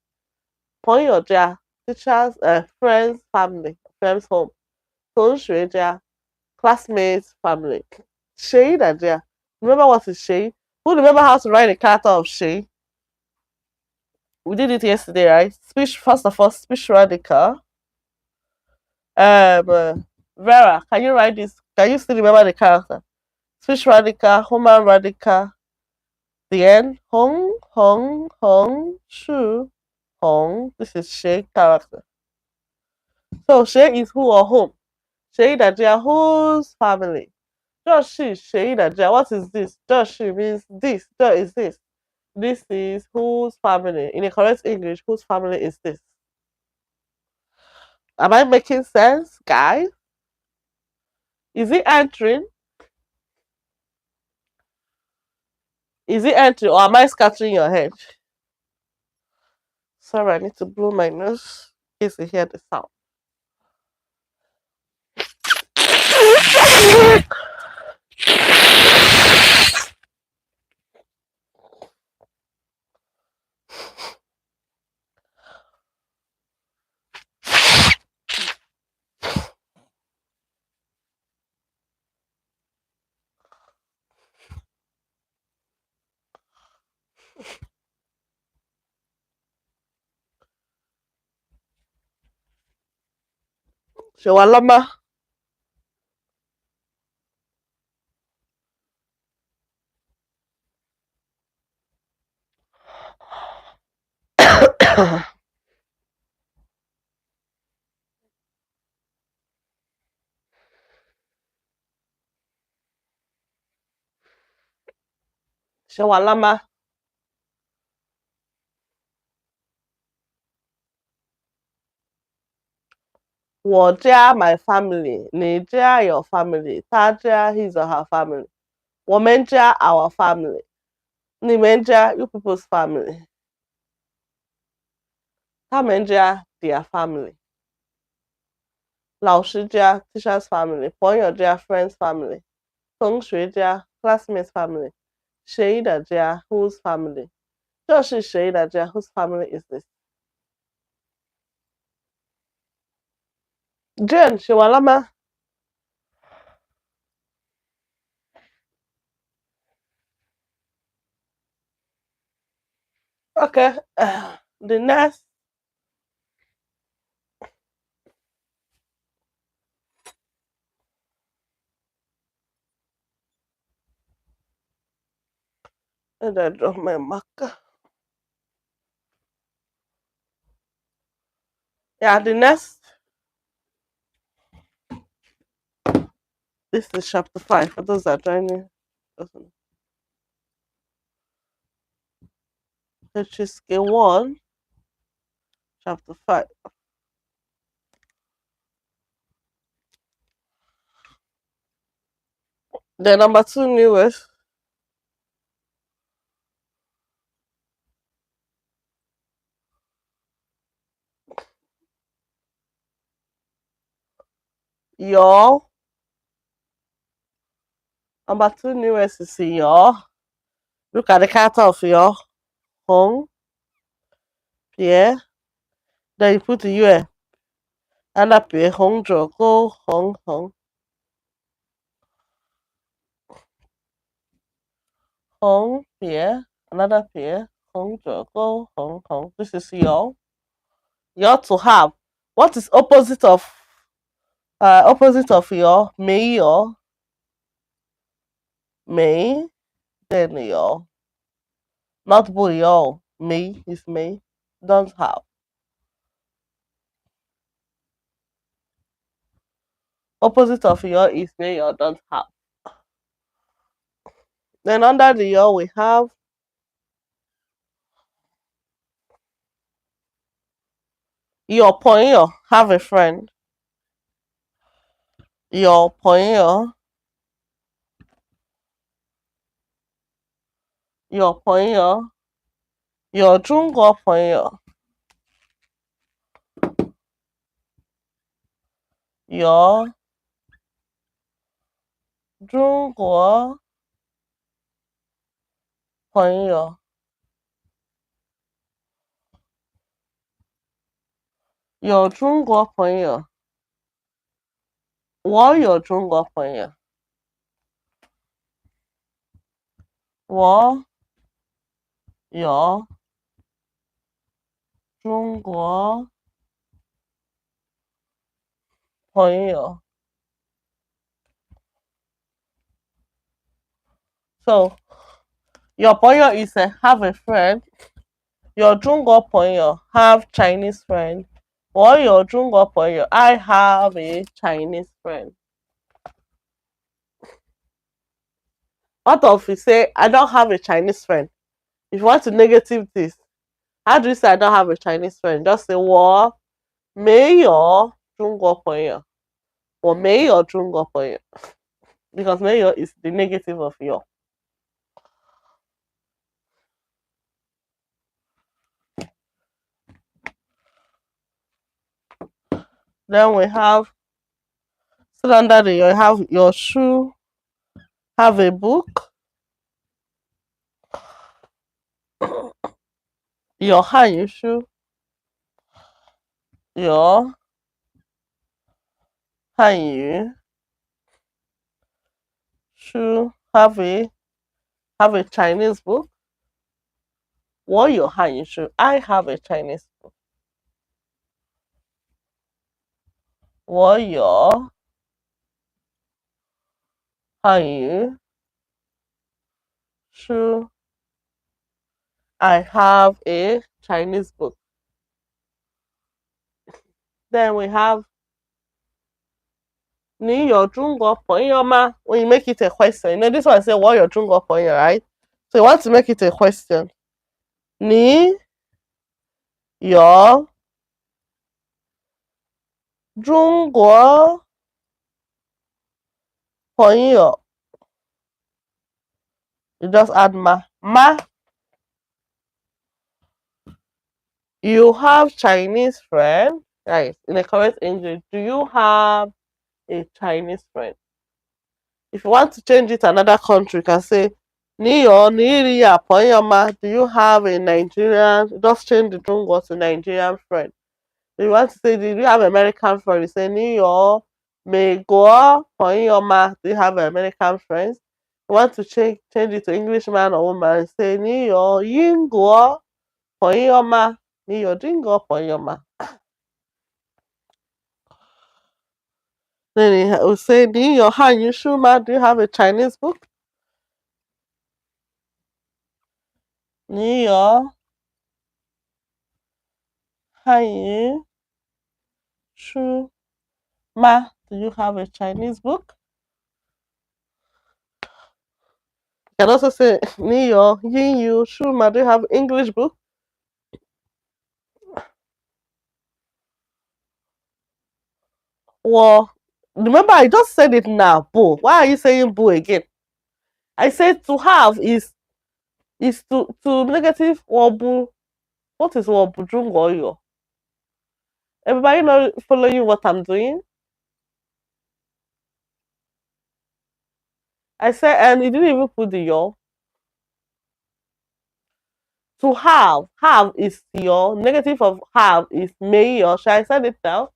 朋友家, teacher's friend's family, friend's home. 同学家, classmates family. 谁的家? Remember what is 谁? Who remember how to write the character of 谁? We did it yesterday, right? Speech, first of all, speech radical. Vera, can you write this? Can you still remember the character? Speech radical, human radical. The end. Hong, shu, hong. This is Shay character. So Shay is who or whom? Shay that they are whose family? She, Shay that they are. What is this? She means this. Is this. This is whose family? In the correct English, whose family is this? Am I making sense, guys? Is it answering? Is it answering, or am I scattering your head? Sorry, I need to blow my nose in case you hear the sound. Shawalama. Shawalama. 我家 my family, 你家 your family, 他家 his or her family, 我们家 our family, 你们家 you people's family, 他们家 their family, 老师家 teacher's family, 朋友家 friend's family, 同学家 classmates family, 谁的家 whose family, 这是谁的家 whose family is this? Jen, 写完了吗? Okay, the next. And I drop my marker. Yeah, the next. This is chapter 5 for those that are joining. Which is scale 1, chapter 5. The number 2 newest. Your. Number 2 newest is your. Look at the character of your. Hong. Pierre. Then you put the U. And up here, Hong Jo. Go, Hong. 红别 another 别红者勾红红 this is your to have. What is opposite of your 没有 没 then your not 不有 me is me don't have. Opposite of your is me or don't have. Then under the your we have 有朋友 have a friend. 有朋友有朋友有中国朋友有中国朋友有中国朋友我有中国朋友我有中国朋友 so your 朋友 is a have a friend. Your 中国朋友 have Chinese friend. 我有中国朋友 I have a Chinese friend. What if you say I don't have a Chinese friend? If you want to negative this, how do you say I don't have a Chinese friend? Just say 我没有中国朋友我没有中国朋友 because 没有 is the negative of 有 Then we have still under the you have your shoe have a book. Your 汉语书有汉语书 have a Chinese book. 我有汉语书 I have a Chinese book. 我有汉语书 I have a Chinese book. Then we have 你有中国朋友吗 When you make it a question, you know this one say 我有中国朋友 right? So you want to make it a question. 你有中国朋友 You just add ma. You have Chinese friend, right? In the correct English, do you have a Chinese friend? If you want to change it to another country, you can say 你有朋友吗 Do you have a Nigerian? Just change the Zhongguo to Nigerian friend. If you want to say, do you have American friend? You say 你有美国朋友吗 Do you have American friends? You want to change it to Englishman or woman? Say 你有英国朋友吗你有中国朋友吗 Then you will say 你有汉语书吗 Do you have a Chinese book? 你有汉语书吗 Do you have a Chinese book? You can also say 你有英语书吗 Do you have English book? Well, remember I just said it now, boo. Why are you saying boo again? I said to have is to negative wobu. What is wobu? Zhongguoyo. Everybody know following what I'm doing? I said, and you didn't even put the yo. To have is your negative of have is may or shall I said it down?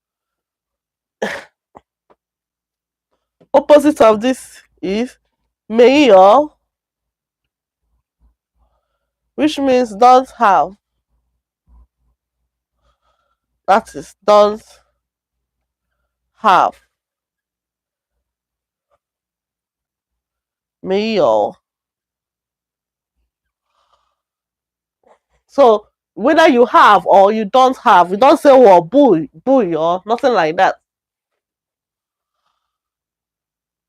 Opposite of this is may or which means don't have. That is don't have. 没有. So whether you have or you don't have, you don't say well boo or nothing like that.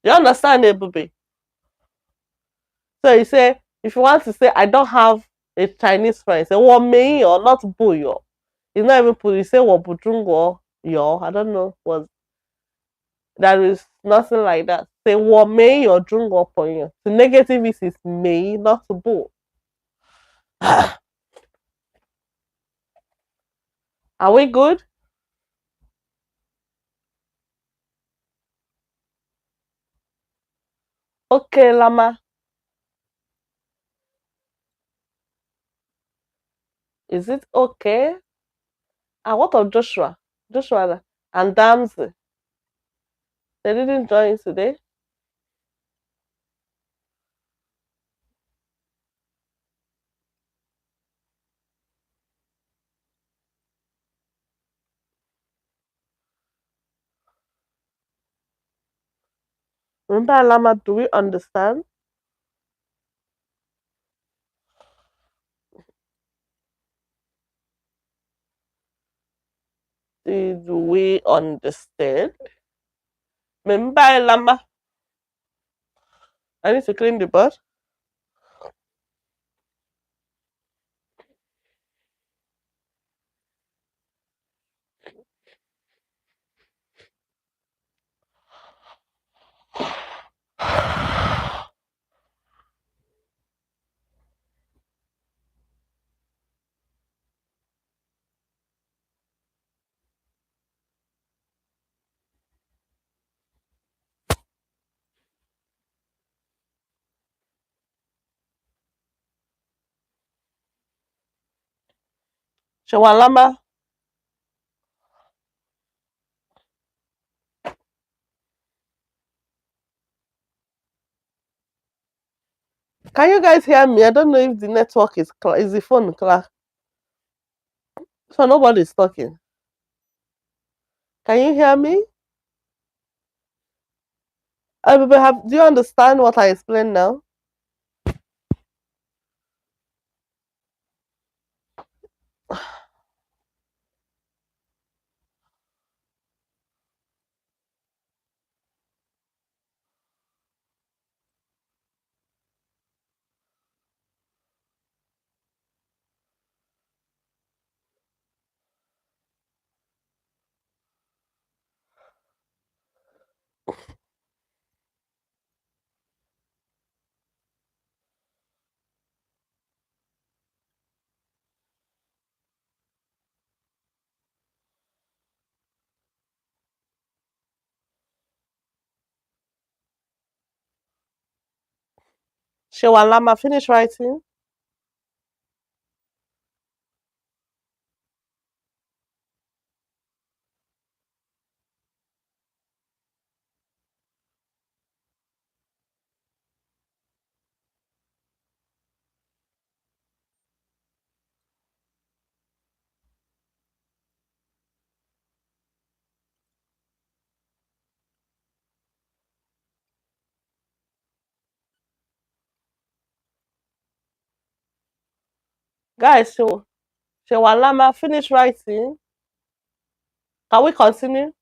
You understand it, baby? So you say if you want to say I don't have a Chinese friend, say well me or not boo yo. It's not even put you say well bujungo yo. I don't know what there is nothing like that. Say well me or jungo for you. The negative is me, not boo. Are we good? Okay, Lama. Is it okay? And what of Joshua? Joshua and Damsey. They didn't join today. Remember, Lama, do we understand? Did we understand? Remember, Lama. I need to clean the board. Shawan Lama. Can you guys hear me? I don't know if the network is the phone clear. So nobody's talking. Can you hear me? Do you understand what I explained now? Shawan Lama, finish writing. Guys, Shawan Lama, finish writing. Can we continue?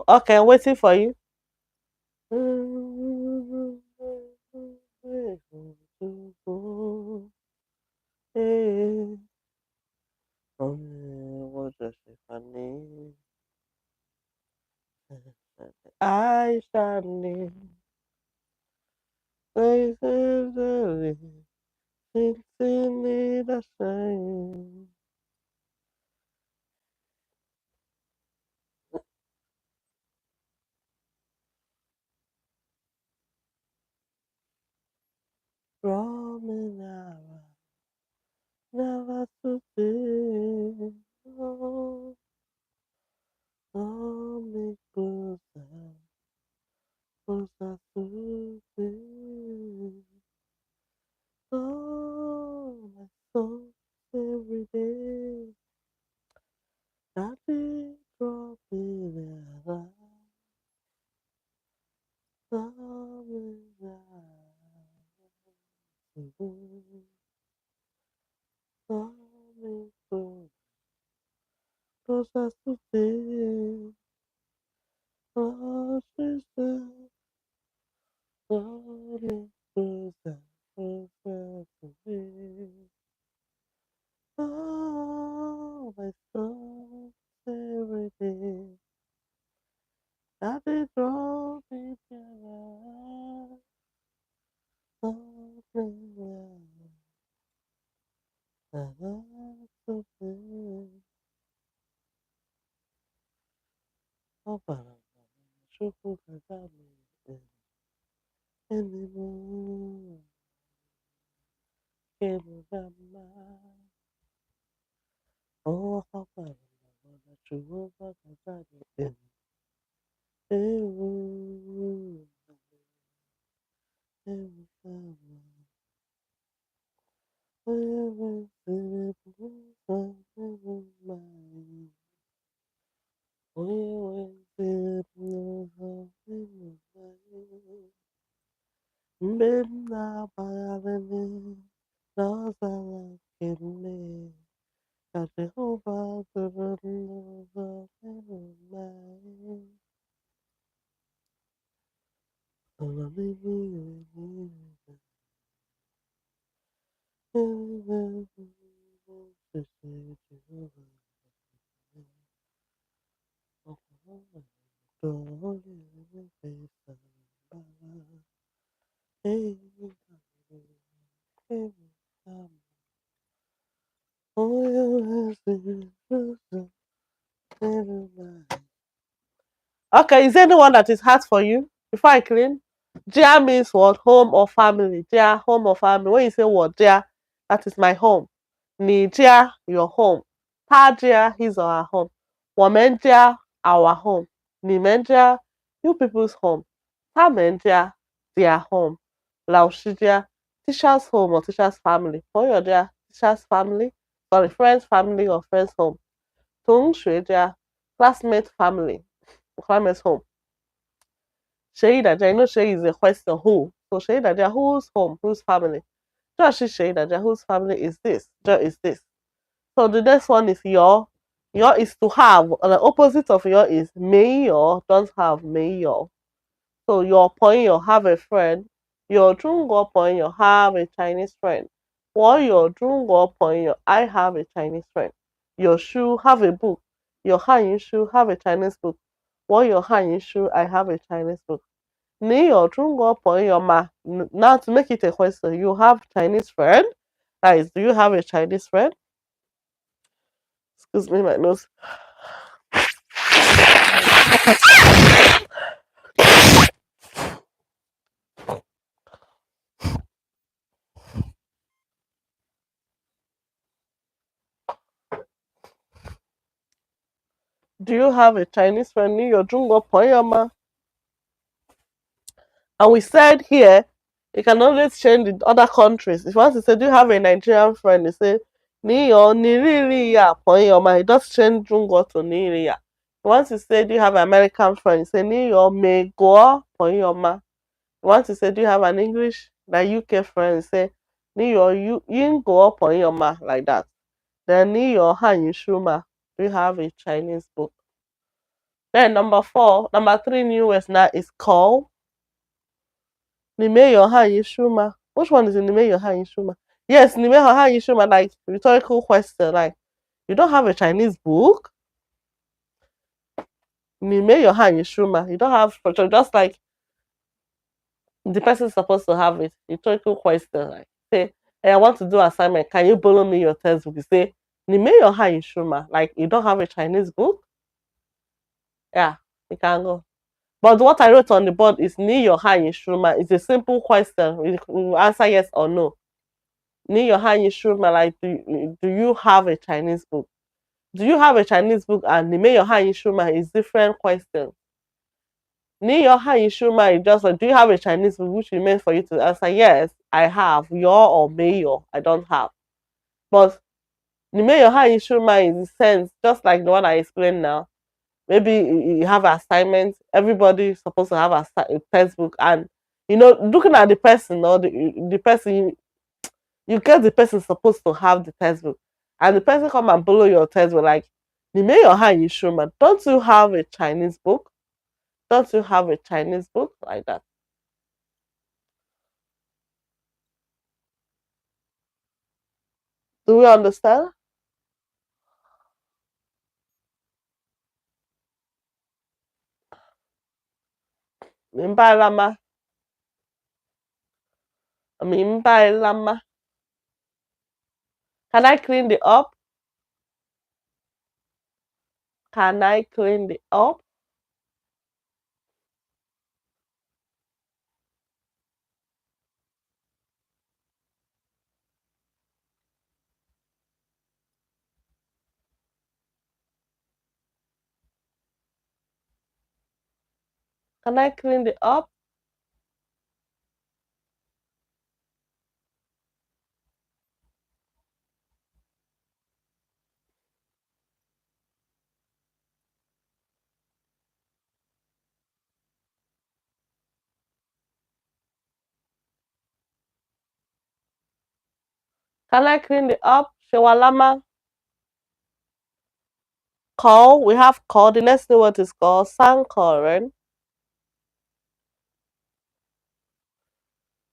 Okay, I'm waiting for you. Never to be. Oh, me closer, closer to thee. Oh, my soul, every day. That is drop in the closer to thee. Oh, sister, oh, me closer, closer to thee. Oh, my soul, every day. I did wrong together. Something something. Oh, but I'm sure that me anymore. Can't remember. Oh, how about I'm sure that me anymore. Okay, is there anyone that is hard for you? Before I clean, Dear means what? Home or family? Dear, home or family? When you say what? Dear, that is my home. Ni dear, your home. Ta dear, his or her home. Woman dear, our home. Ni men dear, you people's home. Ta men dear, their home. Lao shi dear, teacher's home or teacher's family. For your dear, teacher's family. Sorry, friend's family or friend's home. Tong shui dear, classmate family. Classmate's home. Shade you know Shay is a question who. So Shade whose home, whose family? Just Shade whose family is this? Just is this. So the next one is your. Your is to have. And the opposite of your is may your, don't have may your. So your point you have a friend. Your Zhongguo point you have a Chinese friend. Or your Zhongguo point you I have a Chinese friend. Your shoe have a book. Your Hanyu shoe have a Chinese book. Or your Hanyu shoe I have a Chinese book. 你有中国朋友吗? Now to make it a question, you have Chinese friend? Guys, do you have a Chinese friend? Excuse me, my nose. Do you have a Chinese friend? 你有中国朋友吗? And we said here, you can always change in other countries. If you want to say, do you have a Nigerian friend? You say, 你有你really朋友吗? You just change 中国 to 你really. You want to say, do you have an American friend? You say, 你有美国朋友吗? You want to say, do you have an English, like UK friend? You say, 你有英国朋友吗? Like that. Then 你有汉语书吗? Do you have a Chinese book? Then number 3 new words now is call. 你没有汉语书吗? Which one is 你没有汉语书吗? Yes, 你没有汉语书吗? Like rhetorical question, like you don't have a Chinese book? 你没有汉语书吗? You don't have, just like The person is supposed to have it. Rhetorical question like say, hey, I want to do assignment. Can you borrow me your textbook? You say, like you don't have a Chinese book? Yeah, you can go. But what I wrote on the board is Ni your hand Shuma. It's a simple question. You answer yes or no. Ni your hand Shuma, like do you have a Chinese book? Do you have a Chinese book? And Ni your hand Shuma is different question. Ni your hand Shuma is just like, do you have a Chinese book? Which meant for you to answer yes, I have. Your or mayor, I don't have. But Ni your hand Shuma is the sense, just like the one I explained now. Maybe you have assignments. Everybody's supposed to have a textbook, and looking at the person or the person, you get the person supposed to have the textbook, and the person come and borrow your textbook. Like, you may your hand you show man. Don't you have a Chinese book? Don't you have a Chinese book like that? Do we understand? Mimbai lama. Mimbai lama. Can I clean the up? Can I clean the up? Can I clean the up? Can I clean the up? Shewalama. Call. We have call. The next word is called Sankoren.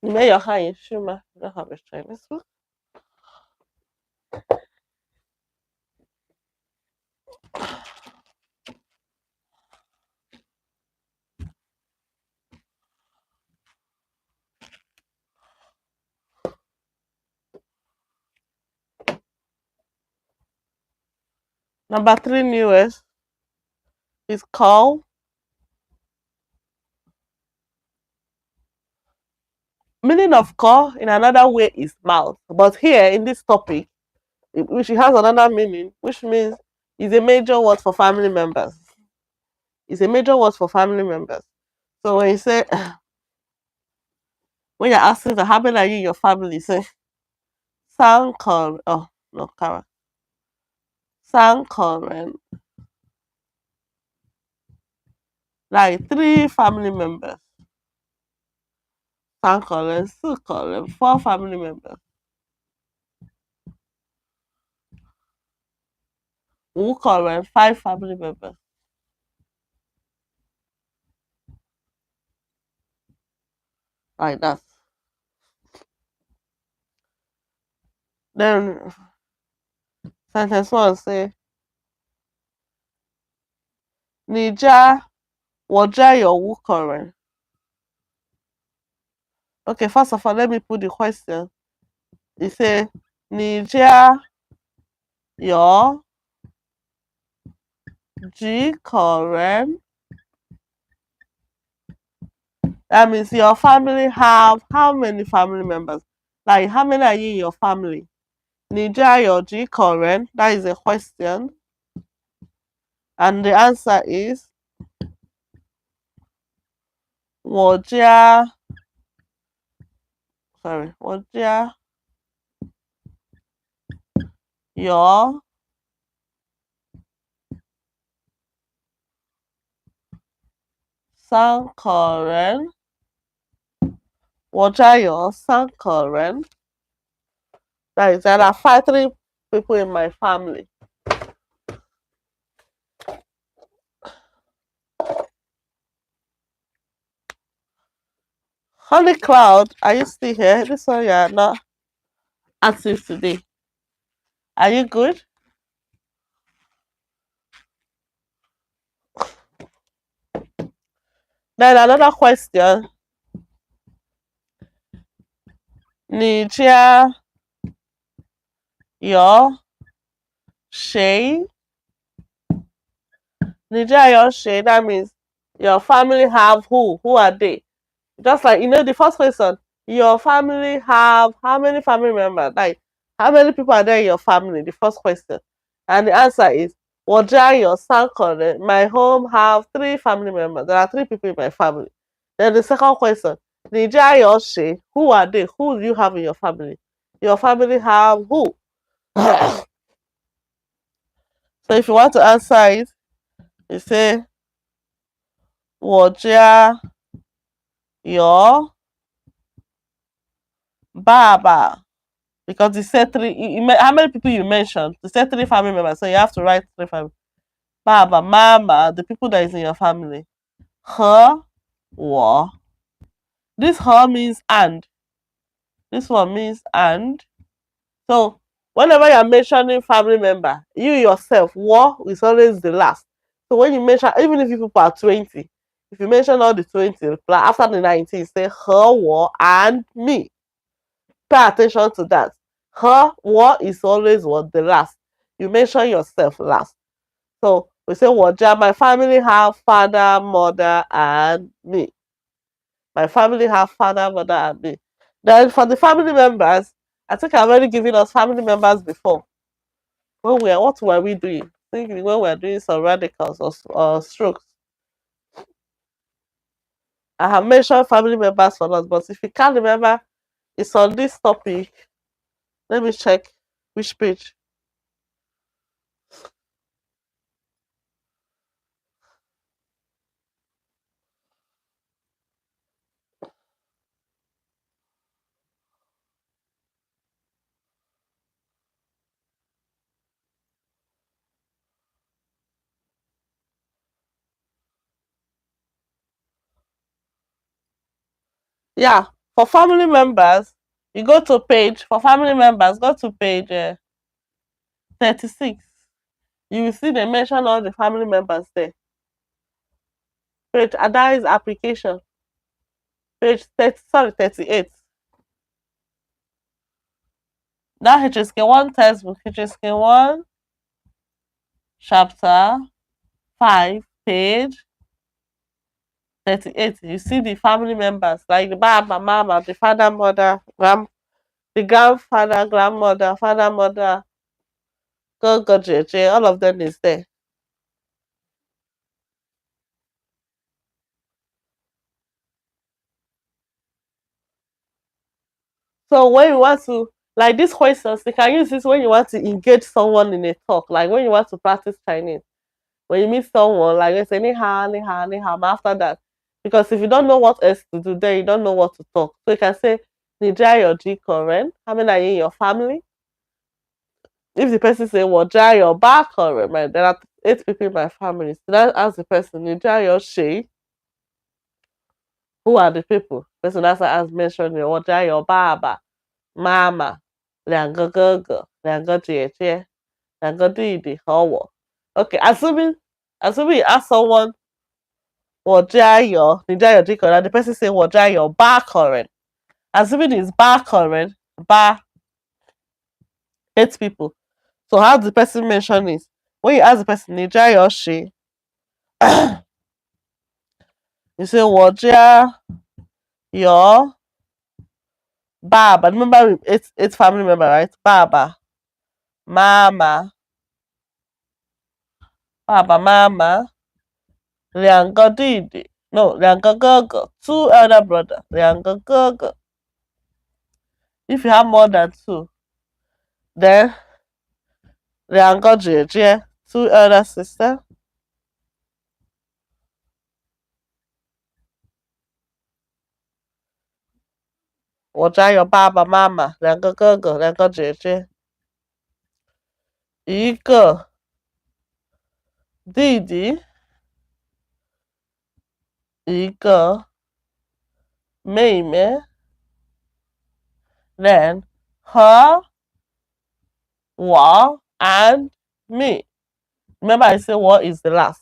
You may your hand in Shuma. You don't have a Chinese book. Number three newest is call. Meaning of call in another way is mouth. But here in this topic, which it has another meaning, which means it's a major word for family members. It's a major word for family members. So when you say when you're asking the how many are you in your family, say sound call. Oh no, Kara. Sound call, like three family members. Sound call, four family members. Who call five family members. Like that. Then sentence one say Nija Waja your Wukoren. Okay, first of all, let me put the question. It say Nija your G Koren. That means your family have how many family members? Like how many are you in your family? Nija your G Koren. That is a question. And the answer is Waja Waja your Sankoren. Waja your Sankoren. That is there are three people in my family. Honey Cloud, are you still here? This one you are not active today. Are you good? Then another question. 你家有谁？你家有谁? That means your family have who? Who are they? Just like, the first question, your family have how many family members? Like, how many people are there in your family? The first question. And the answer is, your son correct. My home have 3 family members. There are 3 people in my family. Then the second question, your she, who are they? Who do you have in your family? Your family have who? So if you want to answer it, you say, 我家有爸爸. Because you said 3, how many people you mentioned? You said 3 family members, so you have to write 3 family. Baba, mama, the people that is in your family. 和我. This 和 means and. This one means and. So whenever you're mentioning family member, you yourself, 我 is always the last. So when you mention, even if people are 20, if you mention all the 20, after the 19, you say 和我 and me. Pay attention to that. 和我 is always what the last. You mention yourself last. So we say my family have father, mother, and me. My family have father, mother, and me. Then for the family members, I think I've already given us family members before. What were we doing? Thinking when we were doing some radicals or strokes. I have mentioned family members for us, but if you can't remember, it's on this topic. Let me check which page. Yeah, for family members, you go to page, for family members, go to page 36. You will see they mention all the family members there. Page Adai's application. Page 38. That HSK1 textbook, HSK1, chapter 5, page 38. You see the family members, like the Baba, Mama, the father, mother, the grandfather, grandmother, father, mother, Gogo, JJ, all of them is there. So when you want to, like these questions, you can use this when you want to engage someone in a talk, like when you want to practice Chinese. When you meet someone, like they say, ni hao, ni hao, ni hao, after that. Because if you don't know what else to do, then you don't know what to talk. So you can say, Nijai your G current, how many are in your family? If the person say, Wajai your ba current, right? There are 8 people in my family. So then ask the person, Nijai your she, who are the people? Person that's as mentioned, Wajai your baba, mama, 2个哥哥, 2个姐姐, 2个弟弟, 和我. Okay, assuming you ask someone, 你家有这个人 the person say 我家有8个人 assuming it's 8个人 8 people. So how the person mention is when you ask the person 你家有谁 you say 我家有爸爸. Remember it's family member, right? 爸爸 妈妈 爸爸妈妈 2个弟弟 no 2个哥哥 2 elder brother 2个哥哥. If you have more than 2, then 2个姐姐 2 elder sister. 我家有爸爸妈妈 2个哥哥 2个姐姐 1个弟弟 1个妹妹 then 和我 and me. Remember I say what is the last.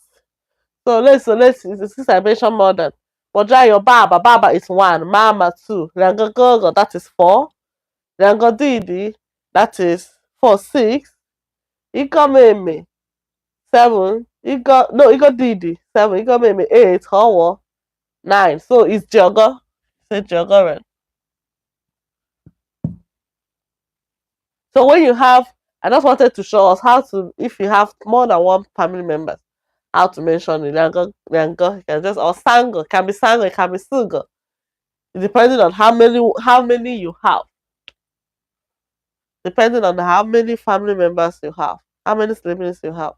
So let's since I mentioned modern. 我家有爸爸 is 1, mama 2, 2个哥哥 that is 4, 两个弟弟，that is for 6，一个妹妹 7，一个弟弟 7，一个妹妹 8，和我 9，so it's 9个，是9个人。So when you have, I just wanted to show us how to, if you have more than one family member, how to mention it. 两个 you can just, or 3个 can be 3个 it can be 4个, depending on how many you have, depending on how many family members you have, how many siblings you have.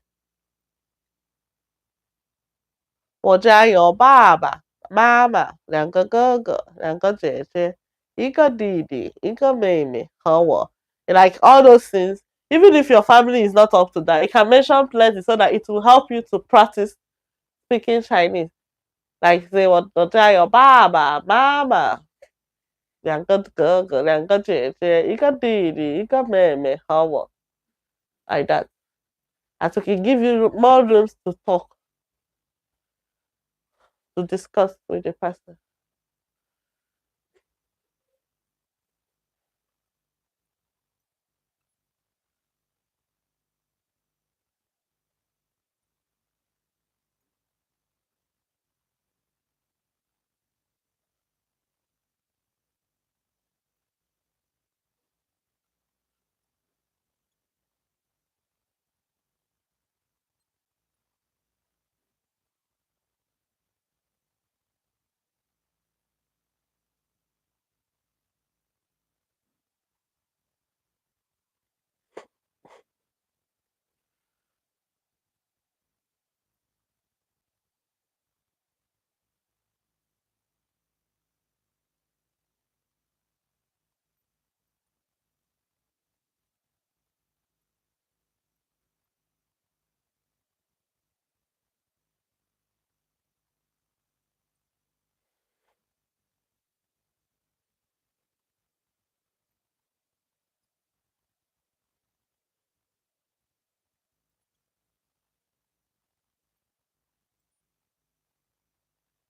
我家有爸爸妈妈，两个哥哥，两个姐姐，一个弟弟，一个妹妹和我。Like all those things, even if your family is not up to that, you can mention plenty so that it will help you to practice speaking Chinese. Like say 我家有爸爸妈妈，两个哥哥，两个姐姐，一个弟弟，一个妹妹和我。Like that. As it can give you more rooms to talk, to discuss with the person.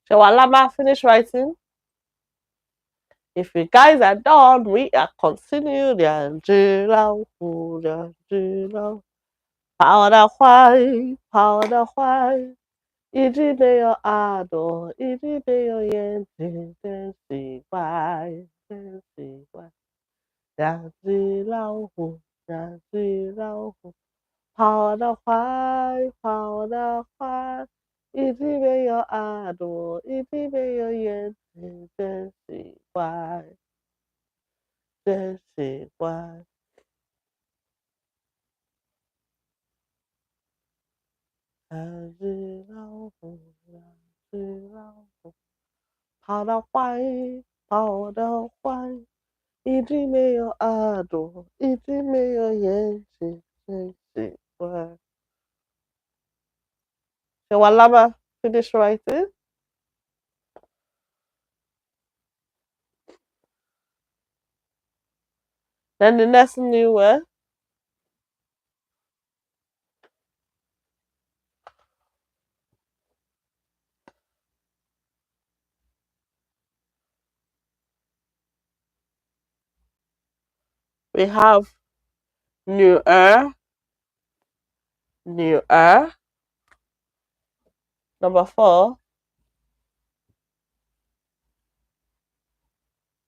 Shall Alama finish writing? If you guys are done, we are continuing. 两只老虎，跑得快，跑得快，一只没有耳朵，一只没有眼睛，真奇怪，真奇怪。两只老虎，两只老虎，跑得快，跑得快，一只没有耳朵，一只没有眼睛，真奇怪，真奇怪。两只老虎，两只老虎，跑得快，跑得快，一只没有耳朵，一只没有眼睛，真奇怪。写完了吗？Finish writing. Then the next new word, we have newer, newer. Number 4,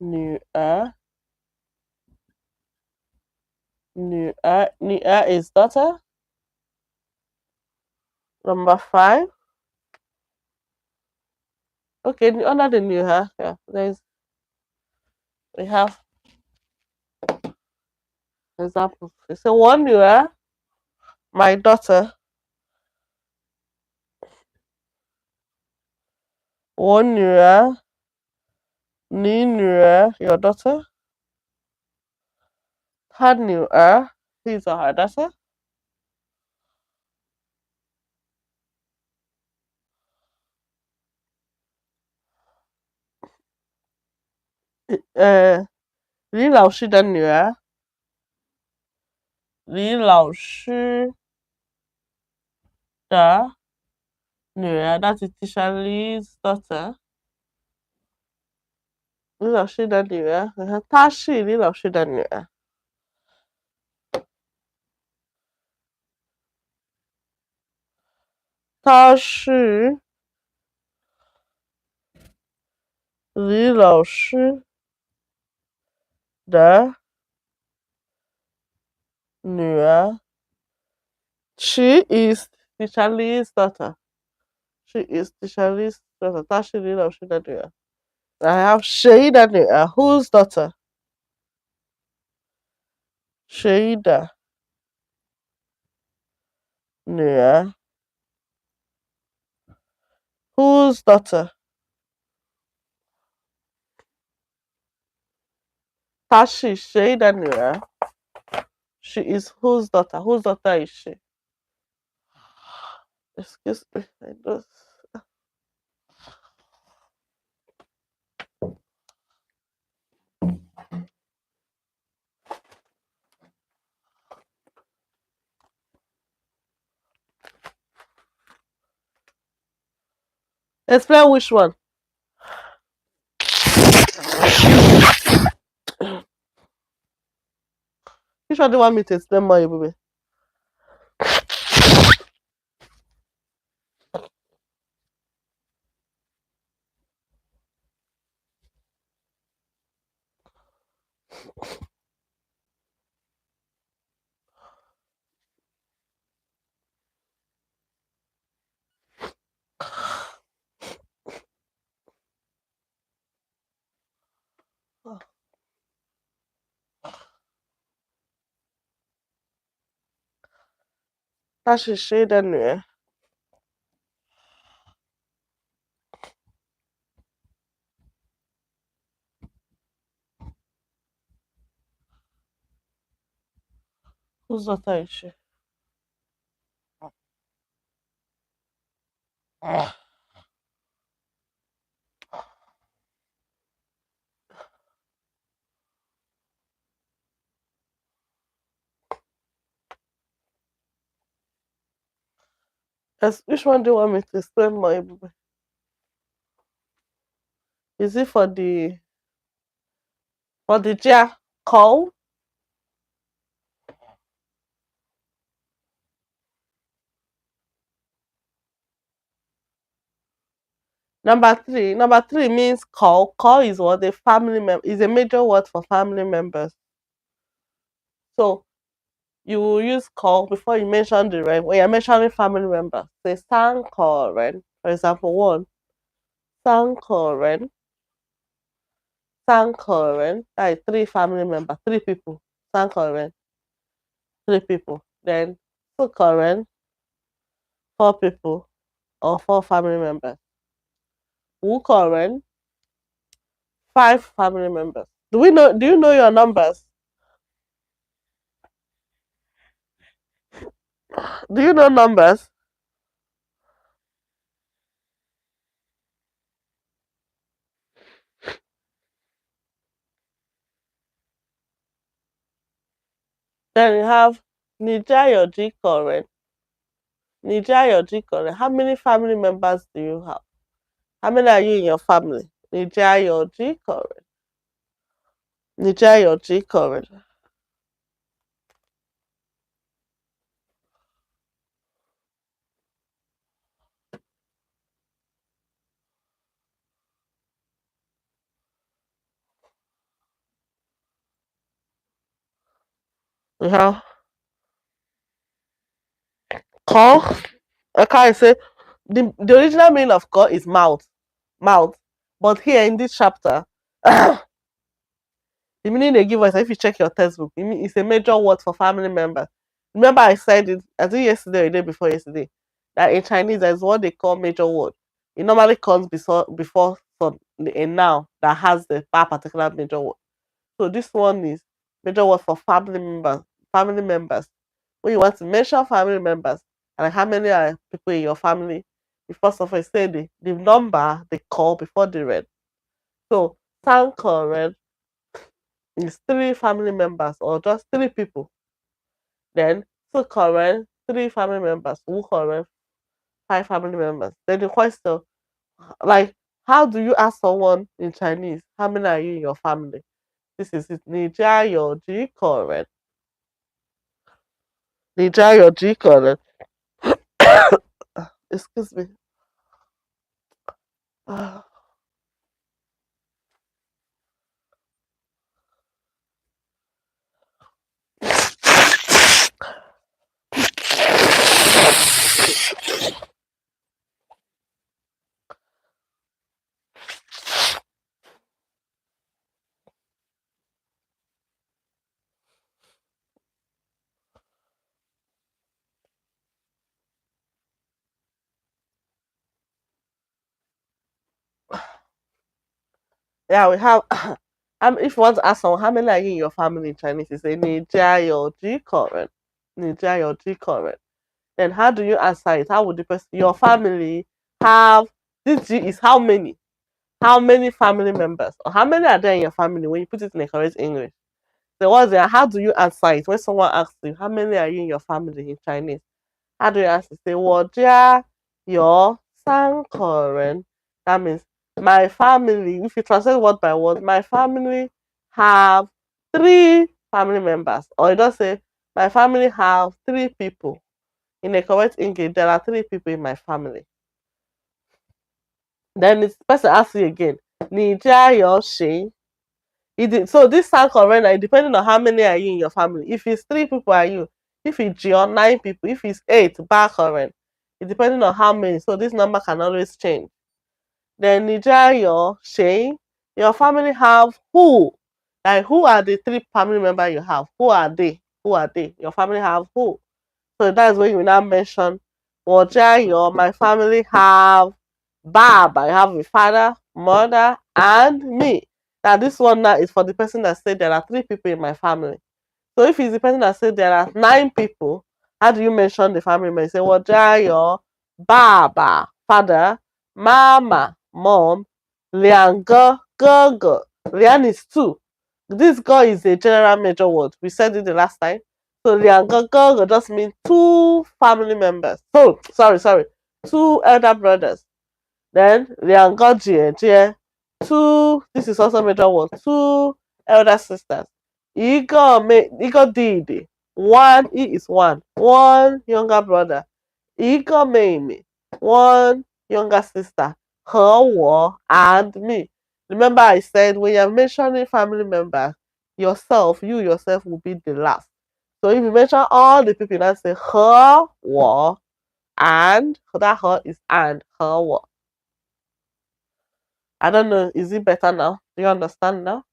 newer, newer is daughter. Number 5. Okay, under the newer, yeah, we have examples. So one newer, my daughter. One newer, ni newer, your daughter. Third newer, his or her daughter. Uh, 李老师的女儿，李老师的女儿，that is Teacher Lee's daughter. 李老师的女儿，你看她是李老师的女儿，她是李老师的女儿。She is teacher Lee's daughter. She is teacher Lee's daughter. 她是李老师的女儿。I have 谁的女儿 whose daughter? 谁的女儿 whose daughter? 她是谁的女儿 She is whose daughter? Whose daughter is she? Excuse me. I just... Explain which one. Which one do you want me to explain more, baby? That she shade anyway. Whose daughter is she? Yes, which one do you want me to explain more, baby? Is it for the Jia call? Number three means call. Call is what the family member is a major word for family members. So you will use call before you mention the rent. When you're mentioning family members, say sang call rent. For example, one sang call rent, sang call rent. That is three family members, three people. Sang call rent, three people. Then so call rent, four people or four family members. Who call rent, five family members. Do you know your numbers? Do you know numbers? Then you have Nijayoji current. Nijayoji current. How many family members do you have? How many are you in your family? Nijayoji current. Nijayoji current. We have call. Okay, I say the original meaning of call is mouth. Mouth. But here in this chapter, the meaning they give us, if you check your textbook, it's a major word for family members. Remember, I said it, I think yesterday or the day before yesterday, that in Chinese there's what they call major word. It normally comes before some a noun that has that particular major word. So this one is major word for family members. Family members. When you want to mention family members and how many are people in your family, you first of all say the number they call before the red. So sound correct is three family members or just three people. Then so current three family members, who current five family members. Then the question like How do you ask someone in Chinese, how many are you in your family? This is it. 你家有几口人? 你家有几口人? Excuse me. Yeah, we have. If you want to ask someone how many are you in your family in Chinese, you say 你家有几口人? 你家有几口人? Then how do you answer it? How would the person, your family have, this G is how many? How many family members? Or how many are there in your family when you put it in the correct English? So what's there? How do you answer it when someone asks you, how many are you in your family in Chinese? How do you answer? Say 我家有3口人. That means my family. If you translate word by word, my family have 3 family members. Or you just say my family have 3 people. In the correct English, there are 3 people in my family. Then the person asks you again, 你家有谁? So this sound correct now, depending on how many are you in your family. If it's 3 people are you, if it's 9 people, if it's 8, back current. It depending on how many. So this number can always change. Then 你家有谁? Your family have who? Like who are the 3 family members you have? Who are they? Who are they? Your family have who? So that's when you now mention 我家有, my family have Bob. I have a father, mother, and me. Now this one now is for the person that said there are 3 people in my family. So if it's the person that said there are 9 people, how do you mention the family member? You say 我家有 Baba, father, Mama, mom, 2个哥哥. Lian is 2. This girl is a general major word. We said it the last time. So 2个哥哥 just means 2 family members. So sorry, 2 elder brothers. Then 2个姐姐, 2. This is also major word. 2 elder sisters. 一个弟弟. 1 he is 1. 1 younger brother. 一个妹妹. 1 younger sister. 和我 and me. Remember I said when you're mentioning family members, you yourself will be the last. So if you mention all the people, then say 和我 and that 和 is and 和我. I don't know, is it better now? Do you understand now?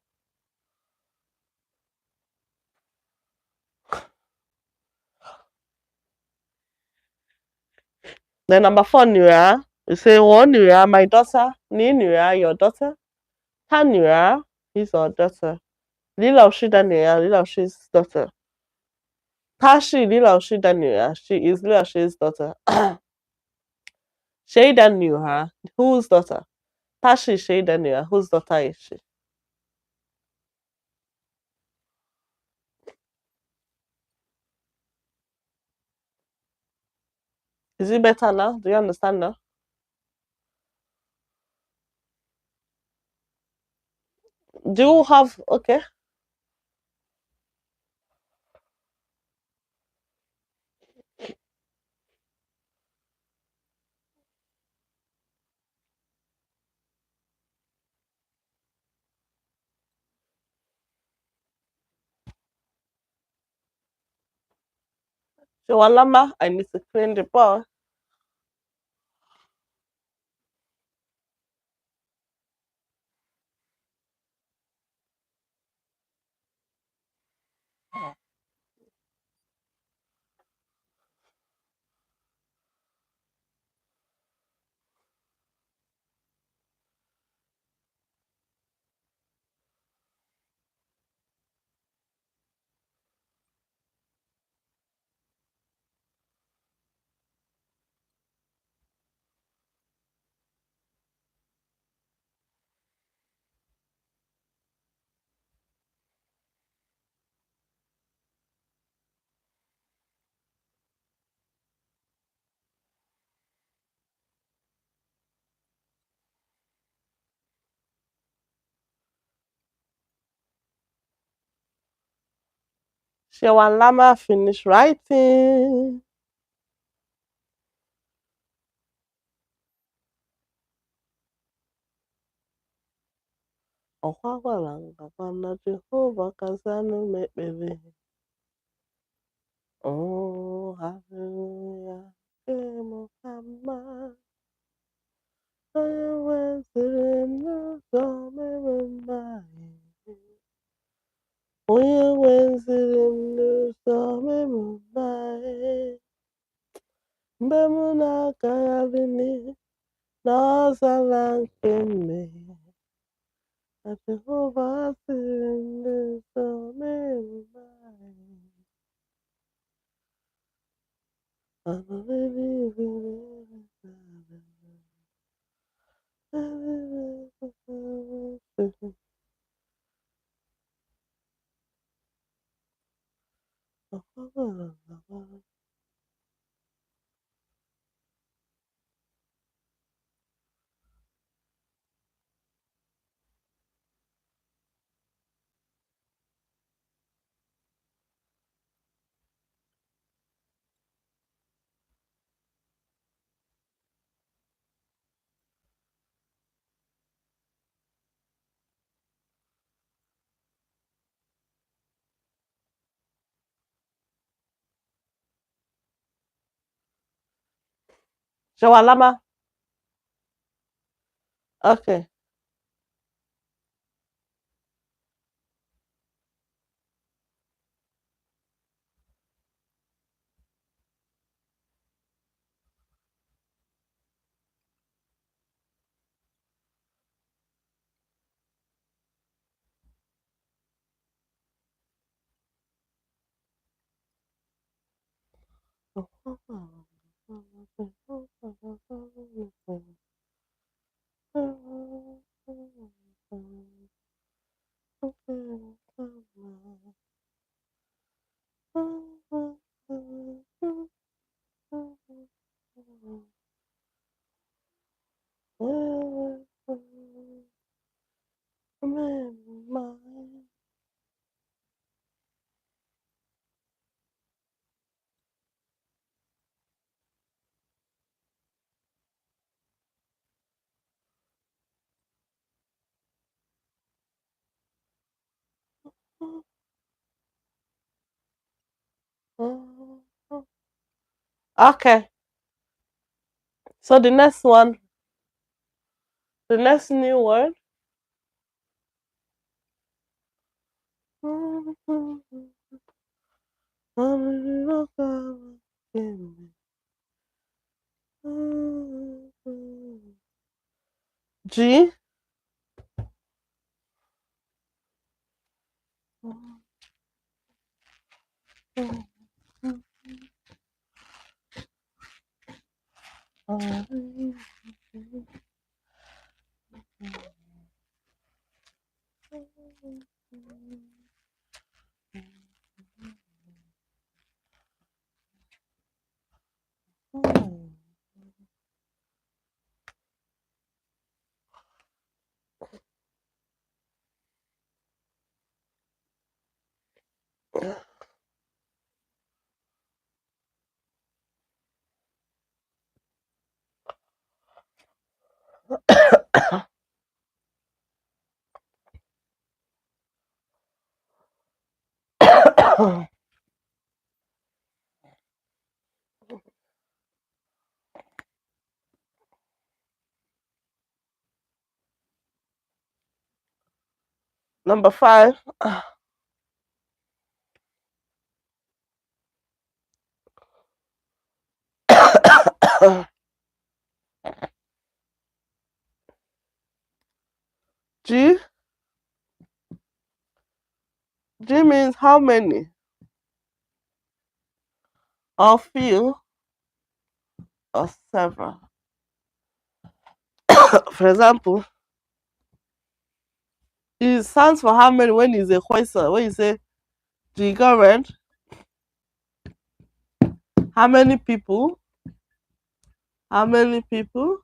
Then number 4, 女儿. You say 我女儿, my daughter. 你女儿, your daughter. 她女儿, his or daughter. 李老师的女儿, 李老师's daughter. 她是李老师的女儿, she is 李老师's daughter. 谁的女儿, whose daughter? 她是谁的女儿, whose daughter is she? Is it better now? Do you understand now? Do you have, okay. So Walama, I need to clean the bar. Shewan Lama finished writing. Jehovah Kazanu Mekbebe. Oh, hallelujah. Muhammad. Onye weziri m n'ụzọ mgbe m na-agagharị n'ọzara nke mmehie na Jehova ziri m n'ụzọ Shawalama. Okay. Okay. So the next one, the next new word. G. Number 5. G. G means how many or few or several. For example, it stands for how many when it's a question. When you say G government, how many people? How many people?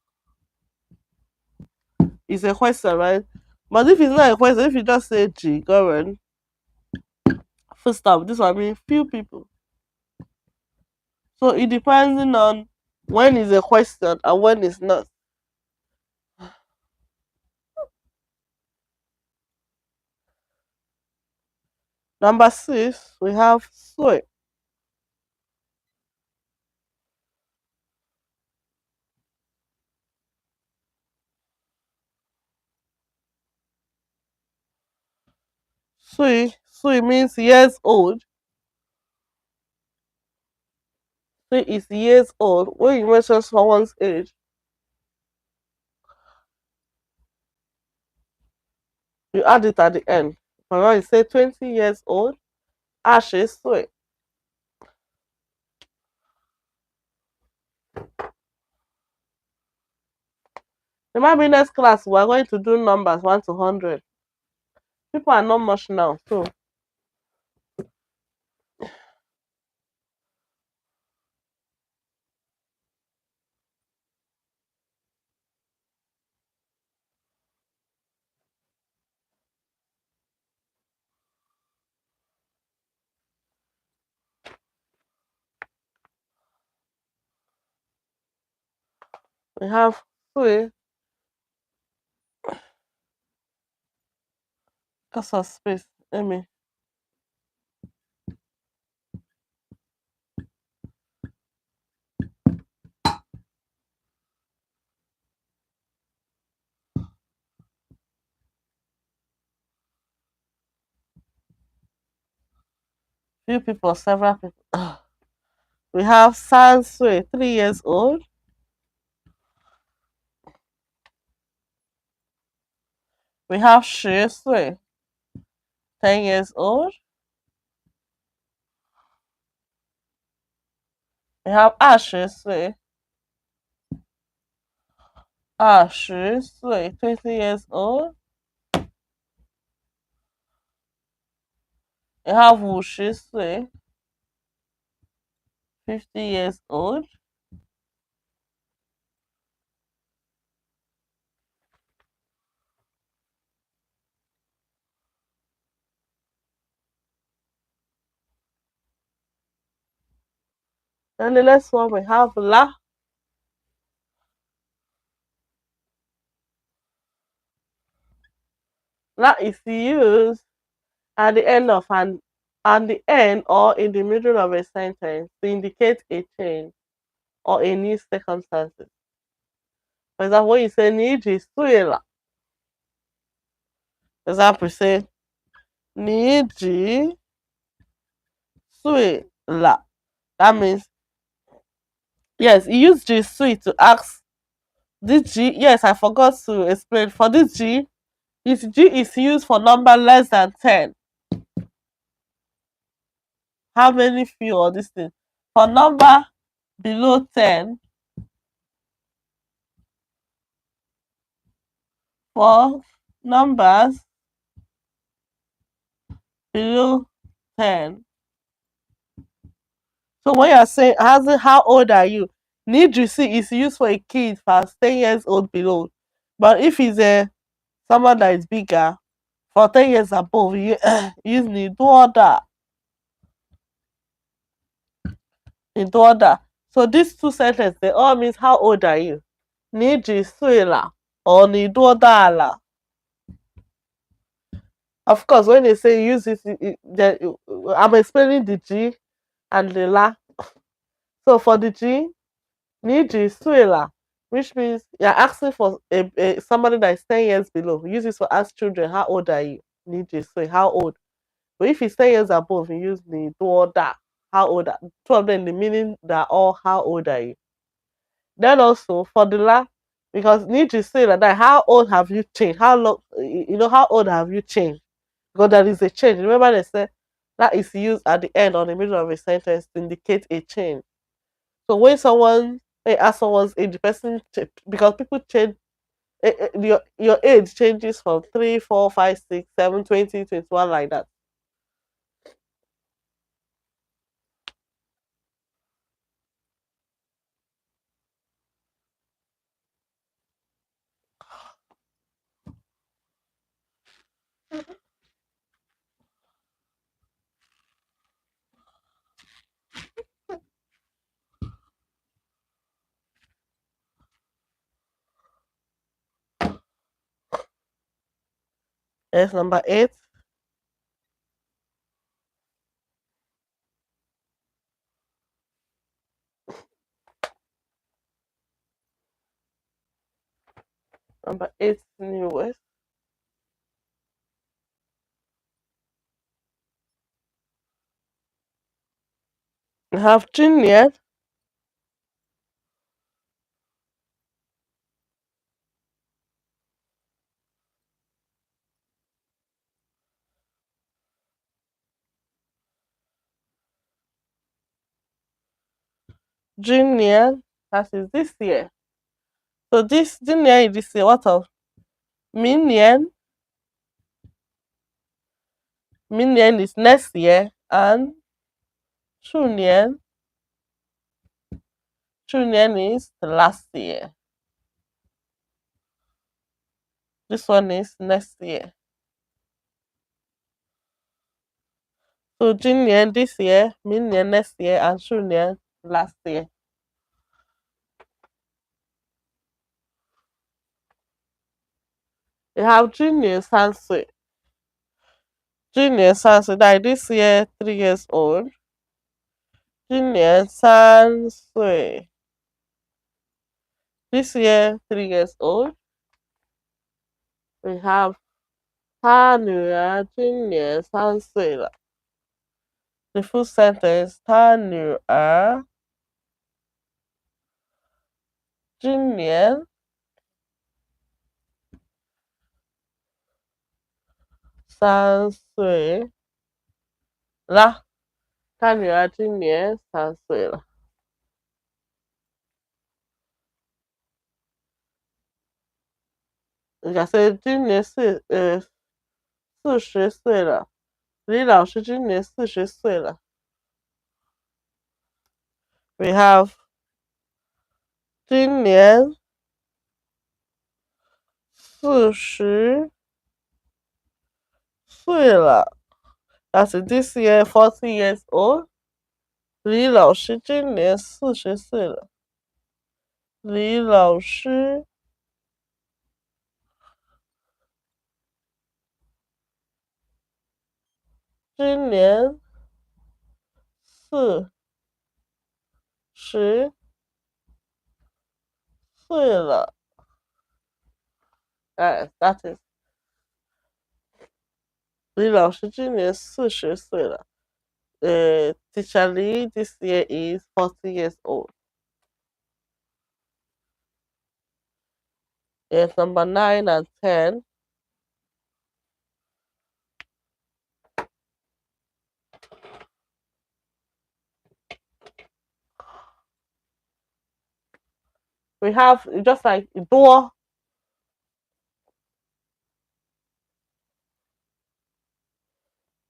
It's a question, right? But if it's not a question, if you just say G government, full stop. This one means few people. So it depends on when is a question and when it's not. Number 6, we have sui. Sui means years old. Sui is years old. When you mention someone's age, you add it at the end. For example, you say 20 years old, Ash is sui. Remember, next class we're going to do numbers 1 to 100. People are not much now, so we have sui because of space. Let me. Few people, several people. We have San Sui, 3 years old. We have Shi Sui, 10 years old. We have Ashi Sui, 20 岁, 20 years old. We have 50 岁, 50 years old. And the next one we have La. La is used at the end of at the end or in the middle of a sentence to indicate a change or a new circumstances. For example, when you say Niji Suela, for example, say Niji Suela. That means yes, you use G sui to ask this G. Yes, I forgot to explain. For this G, this G is used for number less than 10. How many few or this thing? For number below 10, for numbers below 10. So when you're saying how old are you? Need you see is used for a kid past 10 years old below. But if it's a someone that is bigger, for 10 years above, you use need order. In order. So these two sentences they all means how old are you? Need you or need order. Of course, when they say use I'm explaining the G and the La. So for the G, need suela, which means you're asking for somebody that is 10 years below. Use this for ask children, how old are you? Need so how old? But if it's 10 years above, you use the two order. How old are two of them the meaning that all how old are you? Then also for the La, because need to say that how old have you changed? How long how old have you changed? Because there is a change. Remember they said that is used at the end or the middle of a sentence to indicate a change. So when someone ask someone's age, the person because people change, your age changes from 3, 4, 5, 6, 7, 20, 21 like that. Yes, number 8. Number 8 newest. We have junior, junior, that is this year. So this junior is this year. What of minion? Minion is next year, and junior, junior is last year. This one is next year. So junior this year, minion next year, and junior last year. You have junior Sansui. Junior Sansui that this year 3 years old. Junior Sansui. This year 3 years old. We have 他女儿今年3岁了. The full sentence 他女儿今年3岁了。他女儿今年3岁了。你讲说今年40岁了。李老师今年40岁了。We have 今年40岁了。That's this year 40 years old. 李老师今年40岁了。李老师今年40岁了。That is 李老师今年40岁了。Teacher Lee this year is 40 years old. Yes, number 9 and 10. We have just like door.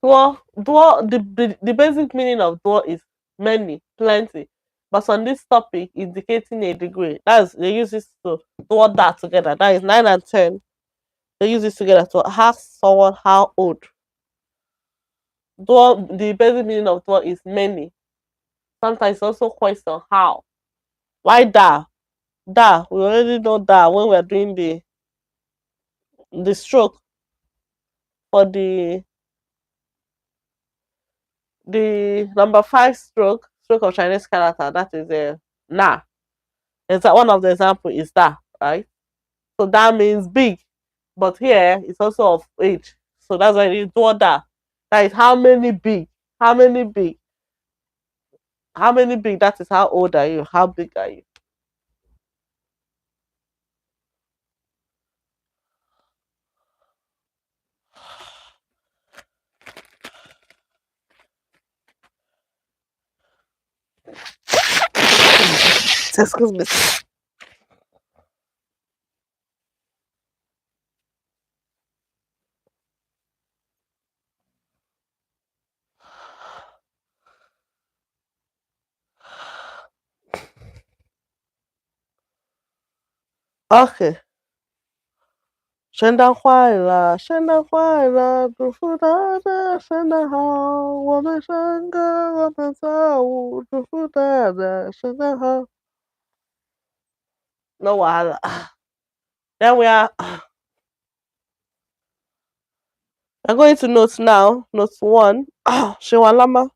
The basic meaning of door is many, plenty. But on this topic, indicating a degree. That's they use this to door that together. That is 9 and 10. They use this together to ask someone how old. Door the basic meaning of door is many. Sometimes also question how. Why that? That we already know that when we're doing the stroke for the number 5 stroke of Chinese character, that is a na. It's one of the example is that, right? So that means big, but here it's also of age. So that's why it's that. That is how many big, how many big, how many big. That is how old are you? How big are you? Excuse me. Okay. 圣诞快乐，祝福大家圣诞好，我们唱歌，我们跳舞，祝福大家圣诞好。No wahala. Then we are I'm going to note now. Note one. Shewalama.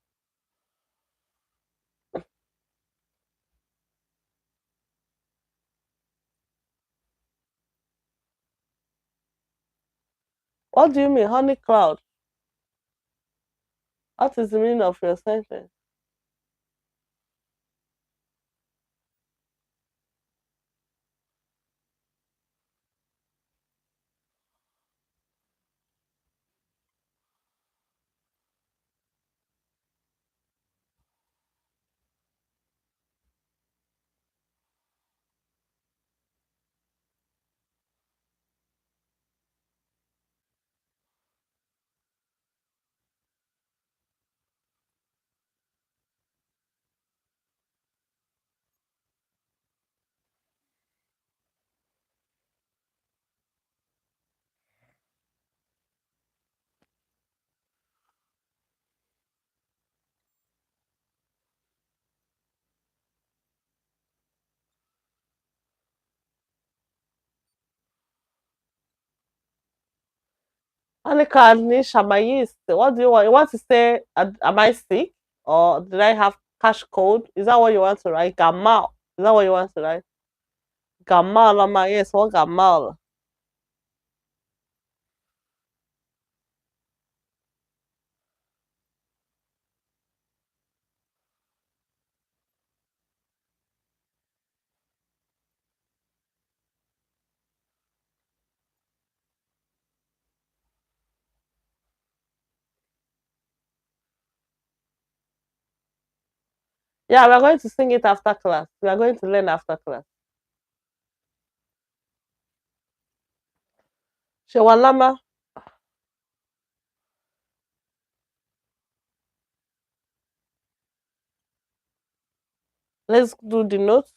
What do you mean, honey cloud? What is the meaning of your sentence? Honey cloud means shamayist. What do you want? You want to say, am I sick? Or did I have cash cold? Is that what you want to write? Gamal. Is that what you want to write? Gamal, Lama. Yes, what Gamal? Yeah, we're going to sing it after class. We are going to learn after class. Shewalama. Let's do the notes.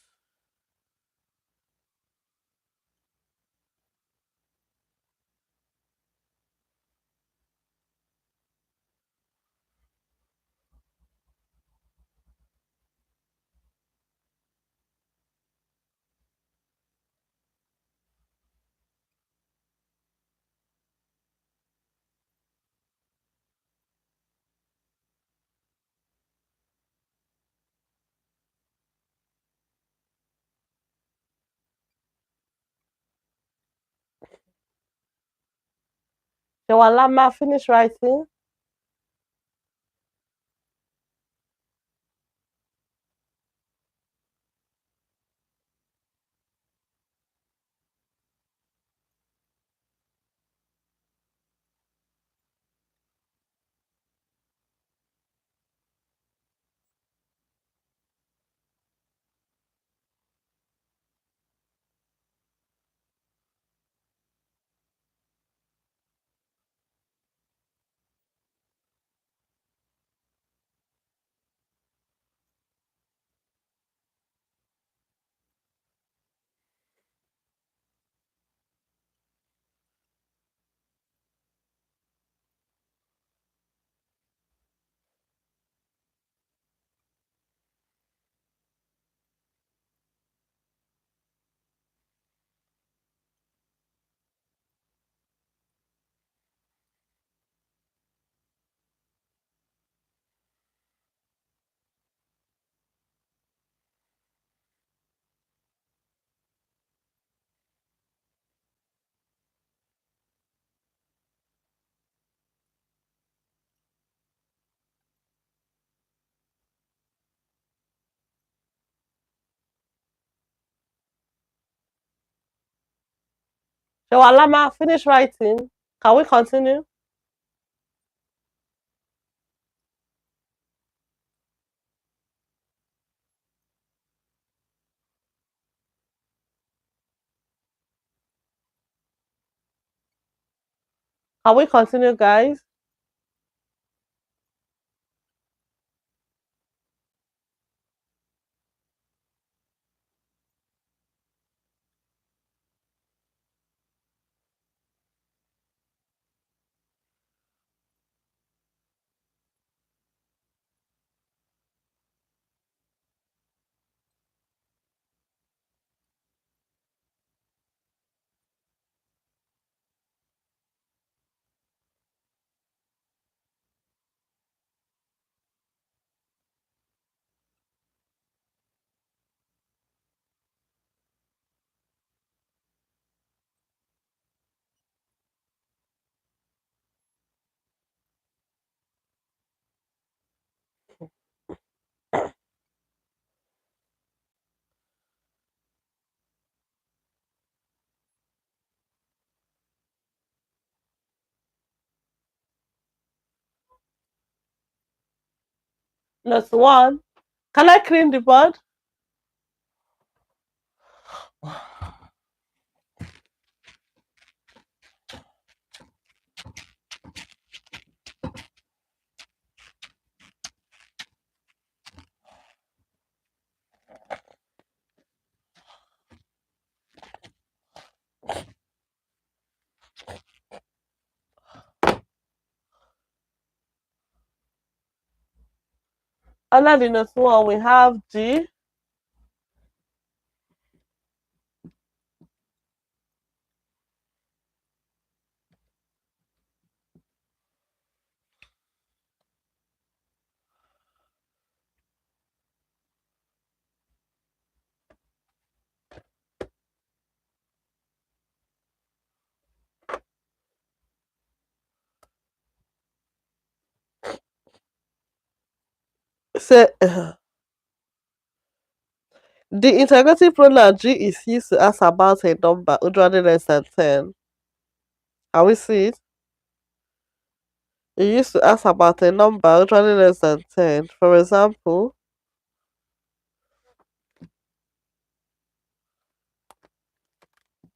Shewalama, finish writing. Shewalama, finish writing. Can we continue? Can we continue, guys? Note 1. Can I clean the board? Under the note 1, we have G. So, the interrogative pronoun G is used to ask about a number, usually less than 10. Can we see it? It used to ask about a number, usually less than 10. For example,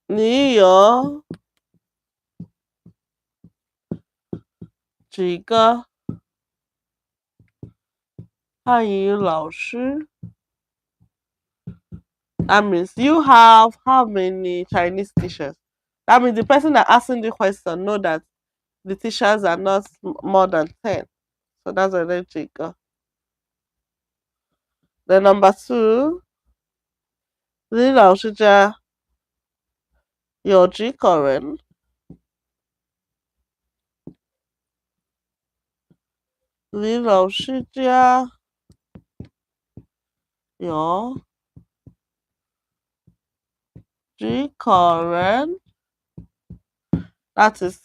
你有几个汉语老师? That means you have how many Chinese teachers? That means the person that asking the question know that the teachers are not more than 10. So that's a red chica. Then number 2, 李老师家有几个人？李老师家有几个人？ That is,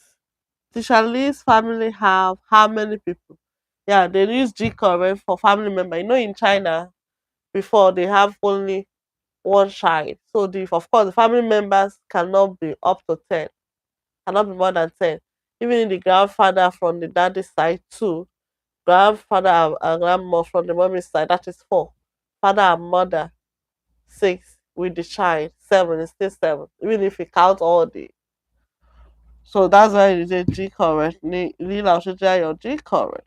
teacher Lee's family have how many people? Yeah, they use G current for family member. You know, in China, before they have only one child. So of course the family members cannot be up to 10, cannot be more than 10. Even the grandfather from the daddy side too, grandfather and grandma from the mommy side, that is 4. Father and mother 6, with the child 7, is still 7. Even if you count all the, so that's why it is a G current. Li Lao Shi Jia your G current.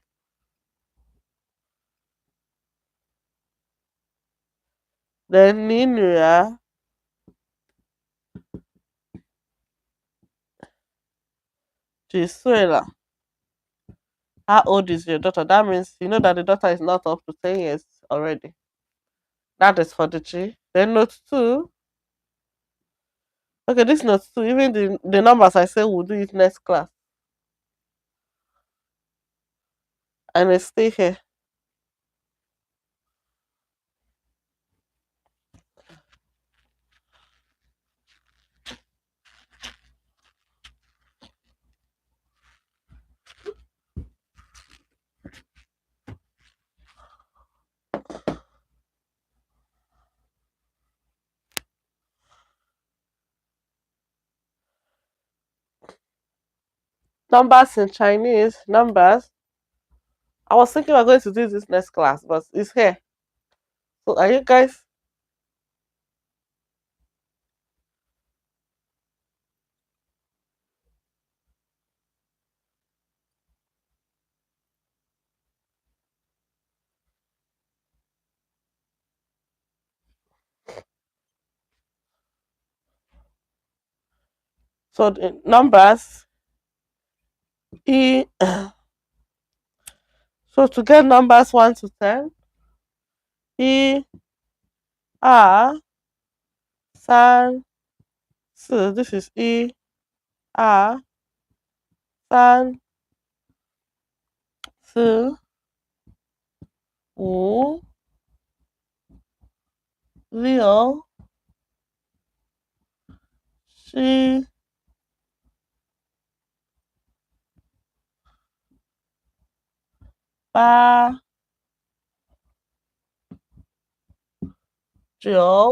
Then 你女儿几岁了? How old is your daughter? That means you know that the daughter is not up to 10 years already. That is for the G. Then note 2. Okay, this note 2, even the numbers I say we'll do it next class. And I stay here. Numbers in Chinese, numbers. I was thinking we're going to do this next class, but it's here. So are you guys? So the numbers. E. So to get numbers 1 to 10, E, R, 3, 4. This is E, R, 3, 4, 5, 6, 7, 8,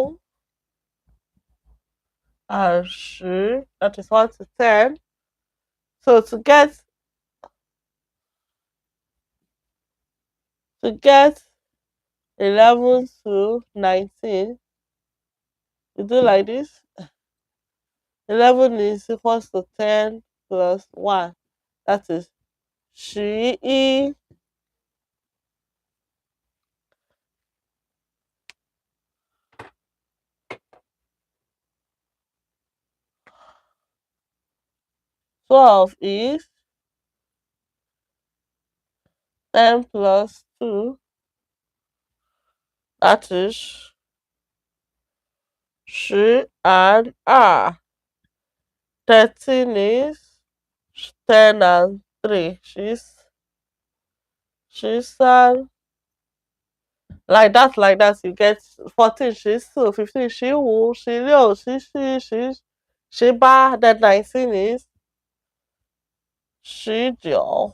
9, 20. That is 1 to 10. So to get 11 to 19. You do like this. 11 is equals to 10 plus 1. That is 11. 12 is 10 plus 2. That is 12. 13 is 10 and 3. She's like that. You get 14. She's 2. 15. She wu. She liu. She ba. Then 19 is she jiu.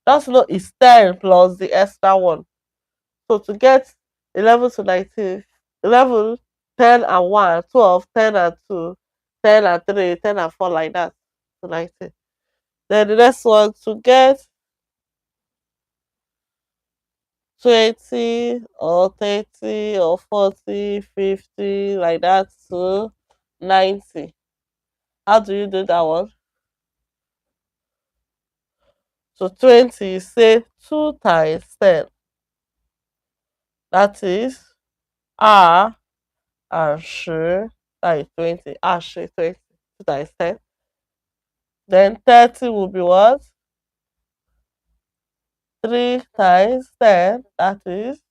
That's not is 10 plus the extra one. So to get 11 to 19, 11, 10 and 1, 12, 10 and 2, 10 and 3, 10 and 4 like that to 19. Then the next one to get 20 or 30 or 40, 50 like that to 90. How do you do that one? So 20, say 2 times 10. That is R and 10, that is 20. R 10, 20, 2 times 10. Then 30 will be what? 3 times 10, that is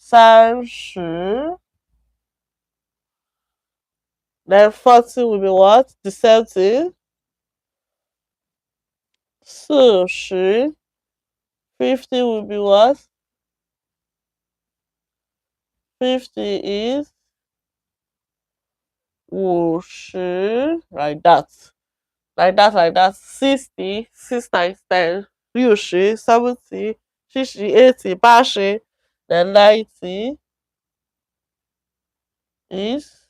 30. Then 40 will be what? The same thing. 40. 50 will be what? 50 is 50. Like that. Like that. 60. 6 times 10. 60. 70. 60. 80. 80. Then 90 is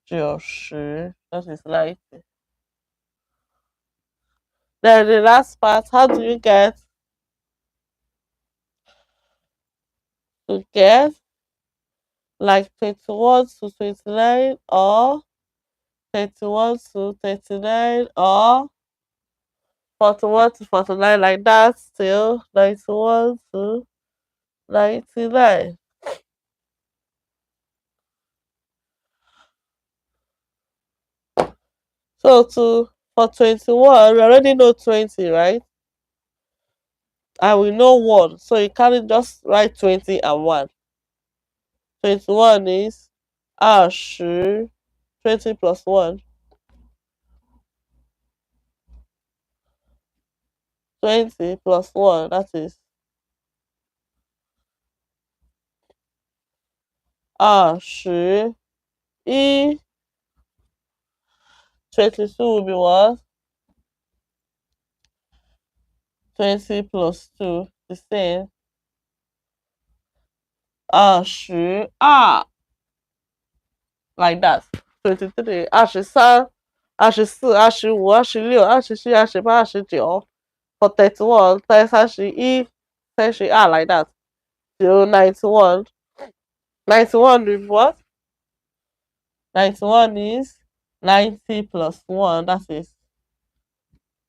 90. That is 90. Then the last part, how do you get like 21 to 29 or 31 to 39 or 41 to 49 like that till 91 to 99. So for 21, we already know 20, right? And we know 1. So you can't just write 20 and 1. 21 is 20, 20 plus 1. 20 plus 1, that is 21. 22 will be what? 20 plus 2, the same. 22. Like that. 23. 23. 24. 25. 26. 27. 28. 29. For 31. 31. 32. Like that. Till 91. 91 with what? 91 is 90 plus 1. That is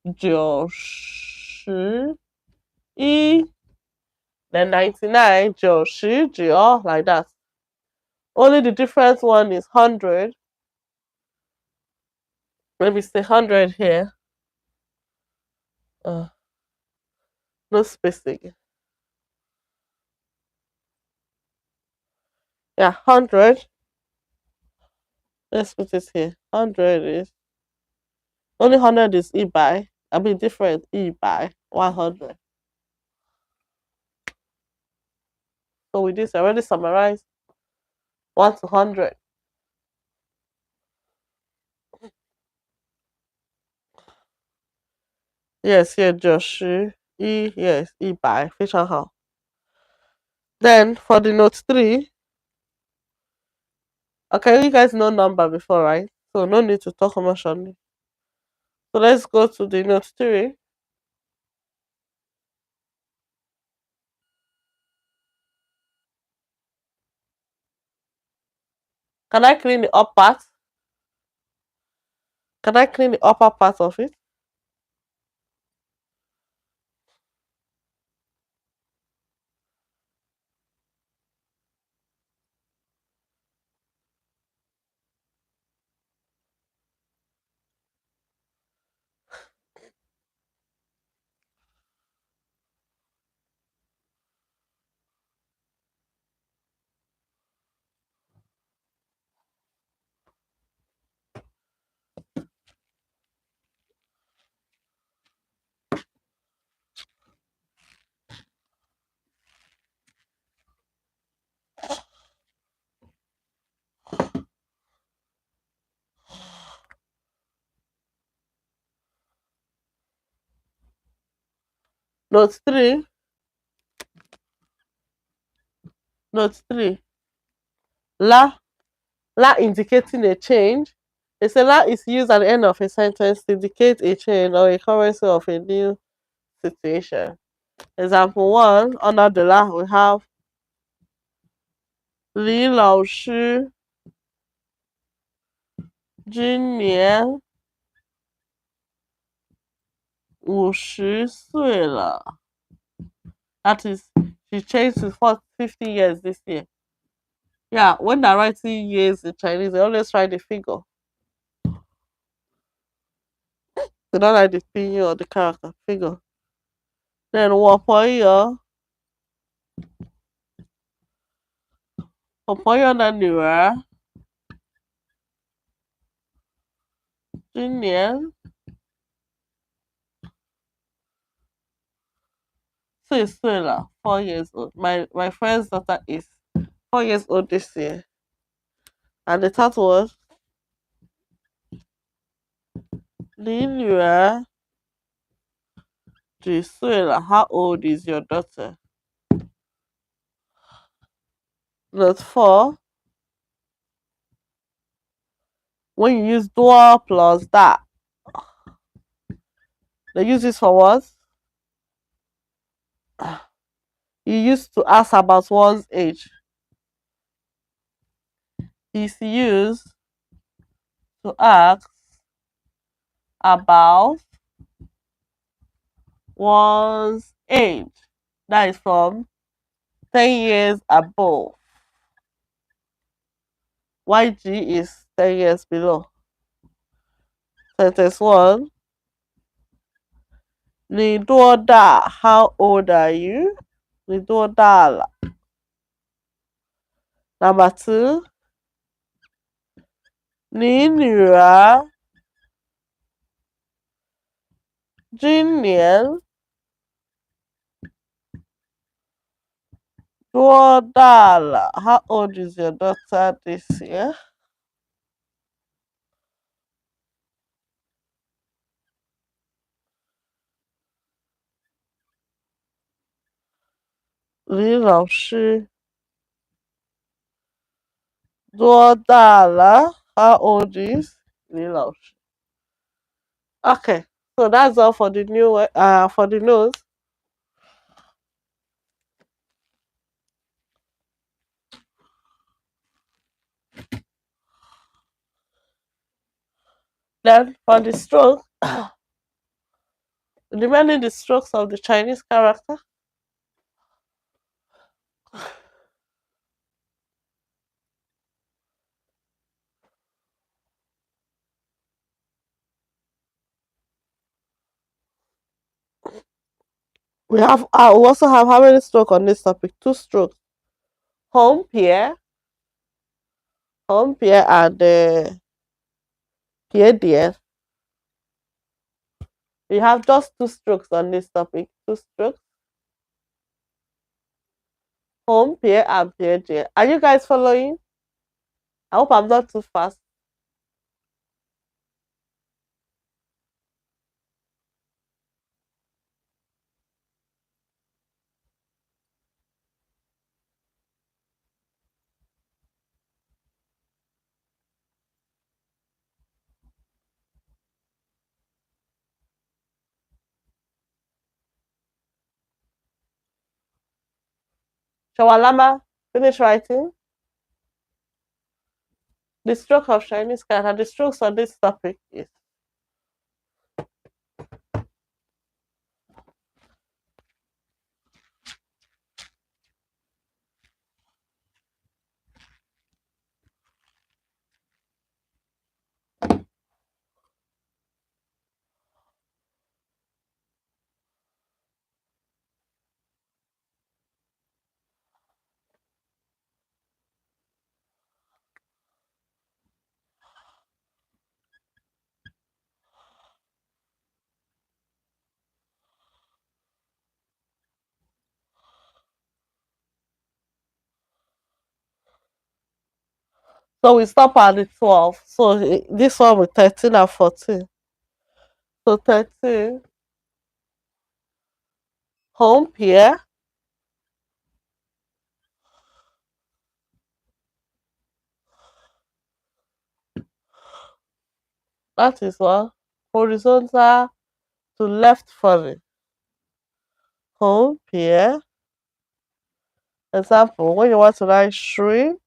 90. Then 99. 99. Like that. Only the different one is 100. Let me say 100 here. No spacing. Yeah, 100. Let's put it here. 100 is only 100 is e by. I mean different e by 100. So with this, I already summarized 1 to 100. Yes, here Josh. E yes, e by 非常好. Then for the note 3, okay, you guys know number before, right? So no need to talk much on it. So let's go to the note 3. Can I clean the up part? Can I clean the upper part of it? Note 3. Note 3. La. La indicating a change. They say la is used at the end of a sentence to indicate a change or a currency of a new situation. Example 1. Under the la, we have 李老师今年50岁了. That is, she changed to 50 years this year. Yeah, when they're writing years in Chinese, they always write the figure. They don't write the pinyin or the character figure. Then 我朋友的女儿今年4岁了, 4 years old. My friend's daughter is 4 years old this year. And the third was 你女儿几岁了? How old is your daughter? Note 4. When you use dual plus that, they use this for what? You used to ask about one's age. It's used to ask about one's age. That is from 10 years above. YG is 10 years below. Sentence 1. 你多大? How old are you? 你多大了? Number 2. 你女儿今年多大了? How old is your daughter this year? 李老师多大了? How old is 李老师? Okay, so that's all for the for the notes. Then for the stroke, remaining the strokes of the Chinese character. We also have how many strokes on this topic? 2 strokes. Home Pierre, and Pierre dear. We have just 2 strokes on this topic. 2 strokes. Home Pierre and Pierre dear. Are you guys following? I hope I'm not too fast. Shawalama, finish writing. The stroke of Chinese cat and the strokes on this topic is so we stop at the 12. So this one with 13 and 14. So 13 home here. That is one horizontal to left falling. Home here. Example, when you want to write shrink,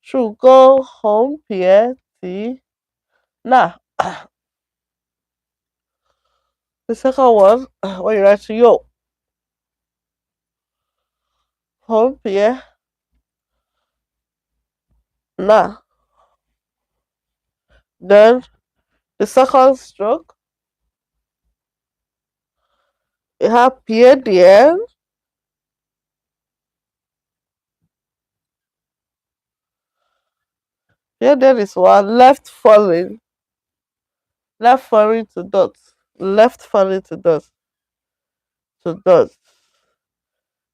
should go home here. T. Now, the second one, when you write yo, home here. Now, then the second stroke, you have Pierre the end. Here there is one left falling to dots, left falling to dots, to dots.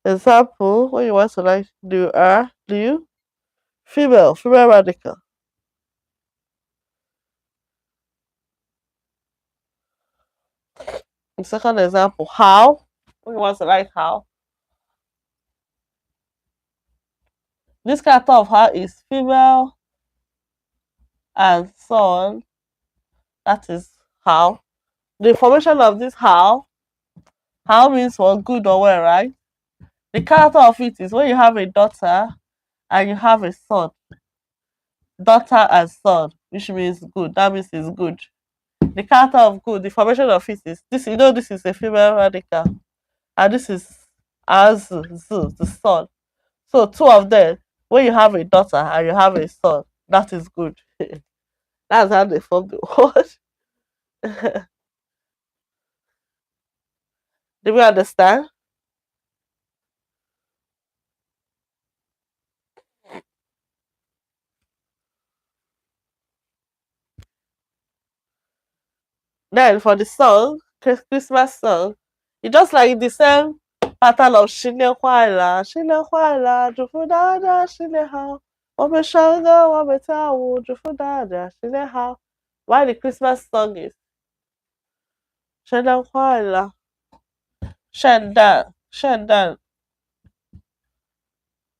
Example, when you want to write do you, female radical. The second example, how, when you want to write how. This character of how is female and so on. That is how. The formation of this how means for good or well, right? The character of it is when you have a daughter and you have a son. Daughter and son, which means good. That means it's good. The character of good, the formation of it is this. You know, this is a female radical, and this is as the son. So two of them, when you have a daughter and you have a son, that is good. That's how they form the word. Do we understand? Then for the song, Christmas song, it's just like the same pattern of 新年快乐，新年快乐，祝福大家新年好，我们唱歌，我们跳舞，祝福大家新年好。Why the Christmas song is 圣诞快乐，圣诞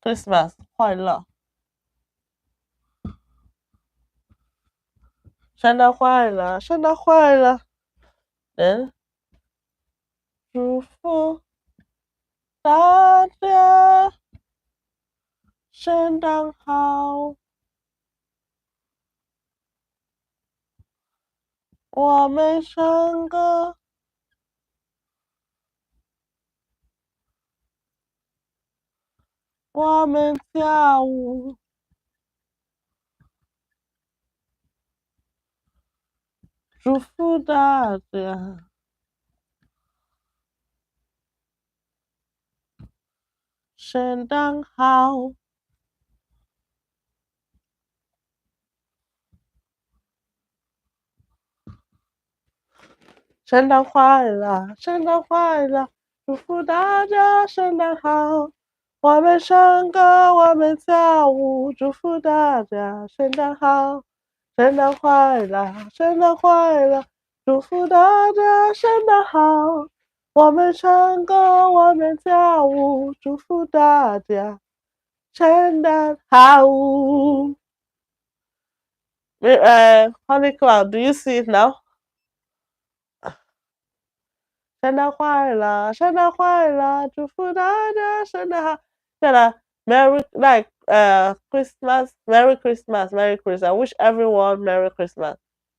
Christmas 快乐，圣诞快乐，圣诞快乐。then 圣诞好，圣诞快乐，圣诞快乐，祝福大家圣诞好，我们唱歌，我们跳舞，祝福大家圣诞好，圣诞快乐，祝福大家圣诞好。Honey Cloud, do you see it now? 圣诞快乐，圣诞快乐，祝福大家圣诞好。对了，Merry like Christmas, Merry Christmas, Merry Christmas. I wish everyone Merry Christmas.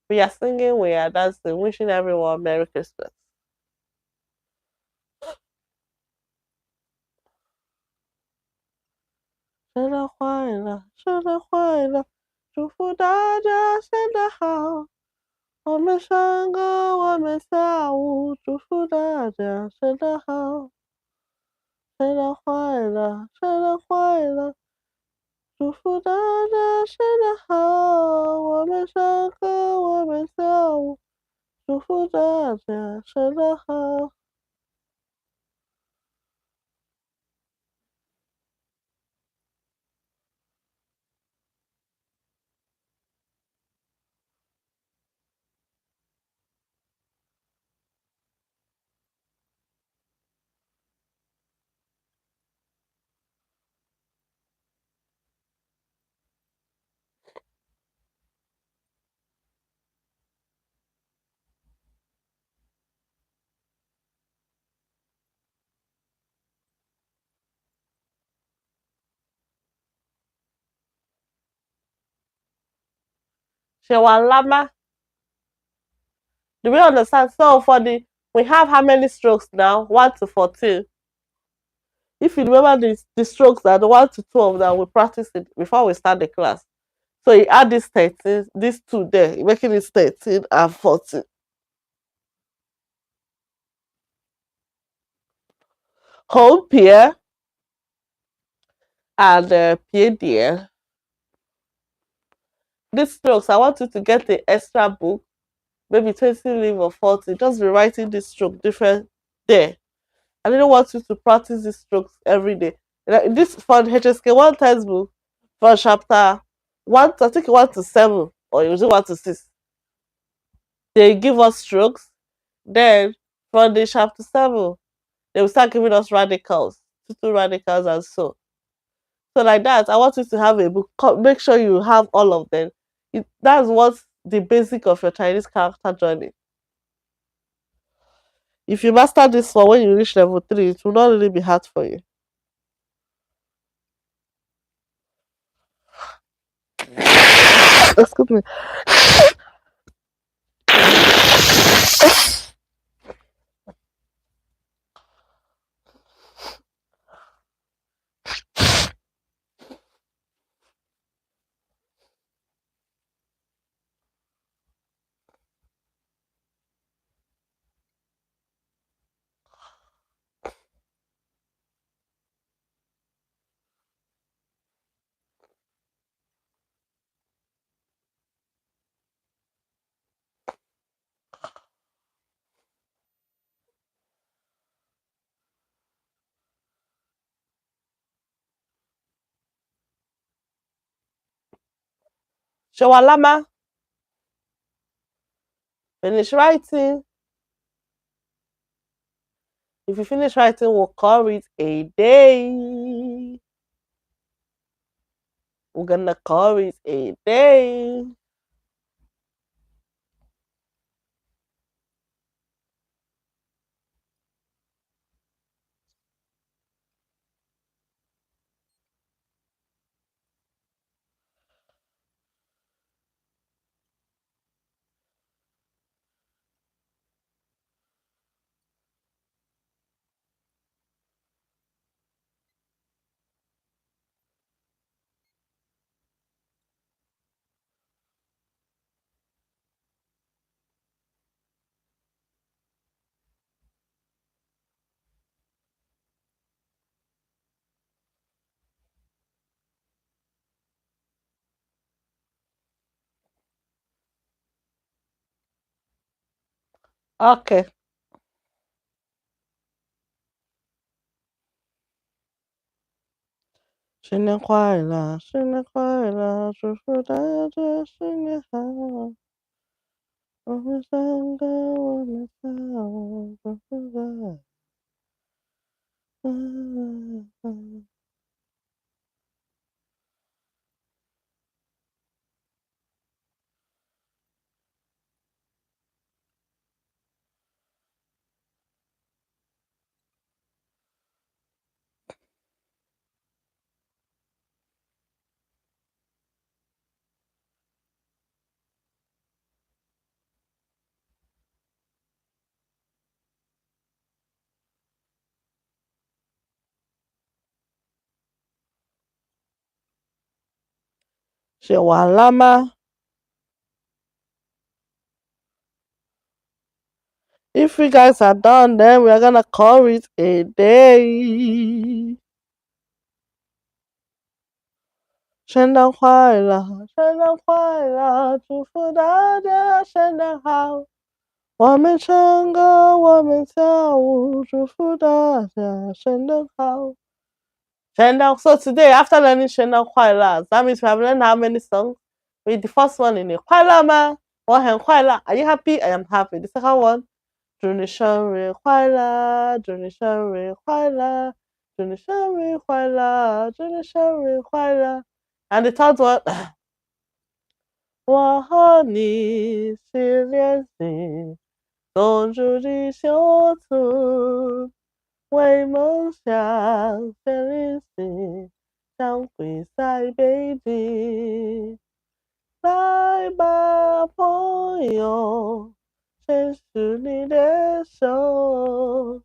We are singing, we are dancing, wishing everyone Merry Christmas. 生日快乐，生日快乐，祝福大家生日好。我们上课，我们下午，祝福大家生日好，生日快乐，生日快乐，祝福大家生日好。我们上课，我们下午，祝福大家生日好。写完了吗？ Do we understand? So for the we have how many strokes now? 1 to 14. If you remember the strokes that the 1 to 12 that we practiced it before we start the class. So you add this 13, this 2 there, making it 13 and 14. Home pier and pied there. These strokes, I want you to get the extra book, maybe 20 leave or 40. Just be writing this stroke different there. I don't want you to practice these strokes every day. Like this for HSK one textbook for chapter 1, I think 1 to 7, or usually 1 to 6. They give us strokes. Then for the chapter 7, they will start giving us radicals, two radicals and so. So like that, I want you to have a book. Make sure you have all of them. That's what's the basic of your Chinese character journey. If you master this one when you reach level 3, it will not really be hard for you. Excuse me. Shawalama, finish writing. If you finish writing, we'll call it a day. We're gonna call it a day. Okay. 新年快乐，新年快乐，祝福大家新年好。我们三个，我们仨，我祝福大家。写完了吗？ If you guys are done, then we are gonna call it a day. 圣诞快乐，圣诞快乐，祝福大家圣诞好。我们唱歌，我们跳舞，祝福大家圣诞好。So today, after learning 圣诞快乐, that means we have learned how many songs? With the first one in it, 快乐吗？我很快乐。Are you happy? I am happy. The second one, 祝你生日快乐，祝你生日快乐，祝你生日快乐，祝你生日快乐。And the third one, 我和你是连心，共筑地球村，为梦想先旅行，相会在北京。来吧，朋友，牵手你的手，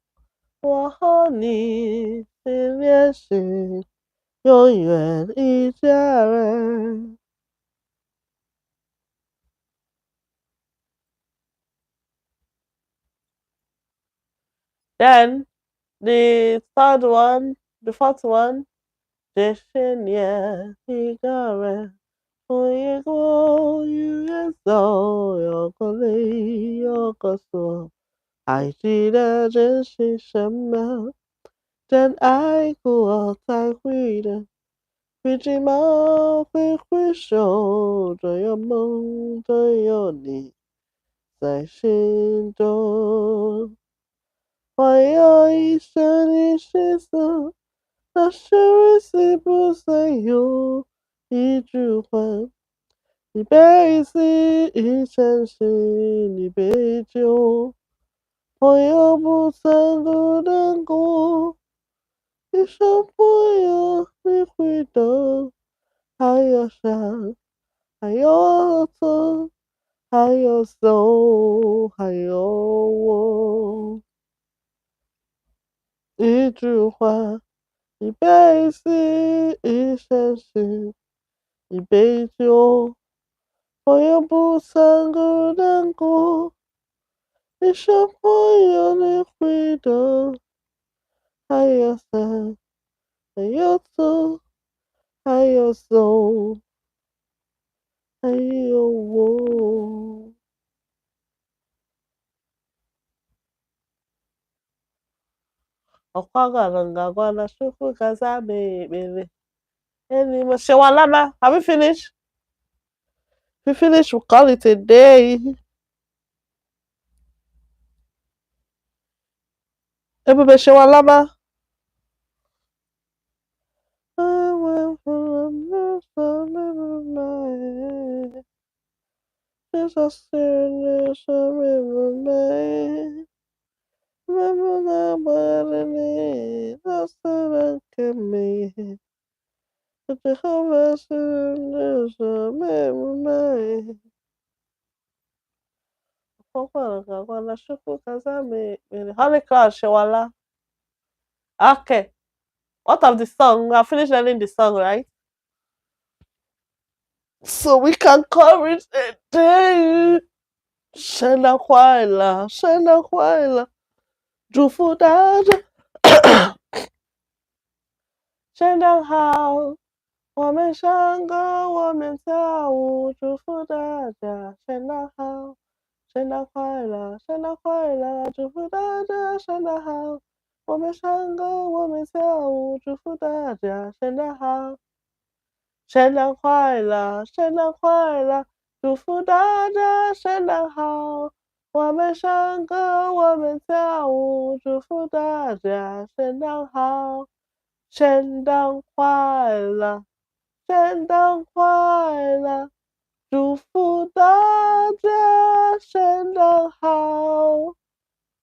我和你心连心，永远一家人。Then the third one, the fourth one, 这些年一个人，我也过越走，有过泪，有过错，还记得这是什么？真爱过才会的，会寂寞会回首，总有梦，总有你在心中。我有一生的失色，那是日子不再有一句话，一辈子一相信一杯酒，朋友不曾孤单过，一生朋友你会懂，还有伤，还有痛，还有走，还有我。一句话，一辈子，一相信，一杯酒，朋友不曾孤单过，一生朋友你会懂，还有散，还有走，还有走，还有我。Okwaganga shufu kaza baby. Anyway, Shawalama, have we finished? If we finish, we'll call it a day. Everybody, Shawalama. I went from the summer there's a serious remain. Remember that what I need, that's the look me. But the whole rest is a memory. Holy Cross, Shawala. Okay. What of the song? We have finished learning the song, right? So we can call it a day. 圣诞快乐，圣诞快乐，祝福大家圣诞好。我们唱歌，我们跳舞，祝福大家圣诞好，圣诞快乐，圣诞快乐，祝福大家圣诞好。我们唱歌，我们跳舞，祝福大家圣诞好，圣诞快乐，圣诞快乐，祝福大家圣诞好。我们唱歌，我们跳舞，祝福大家圣诞好，圣诞快乐。圣诞快乐，祝福大家圣诞好。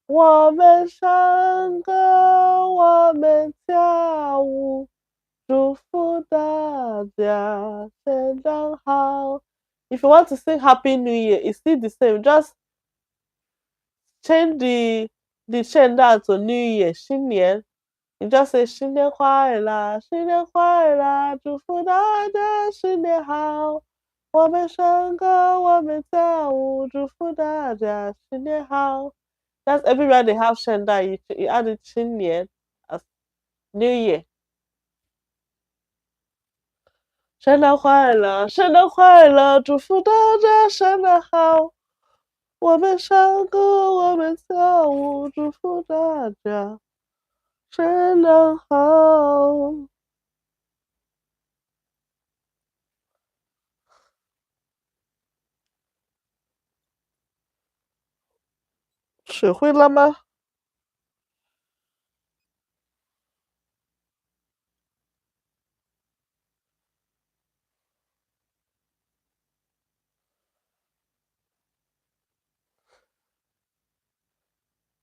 我们唱歌，我们跳舞，祝福大家圣诞好。If you want to sing Happy New Year, it's still the same. Just change the 圣诞 to New Year, 新年。You just say 新年快乐，新年快乐，祝福大家新年好。我们唱歌，我们跳舞，祝福大家新年好。That's everywhere they have Shenda. You add it 新年 as New Year. 圣诞快乐，圣诞快乐，祝福大家圣诞好。我们唱歌，我们跳舞，祝福大家圣诞好。学会了吗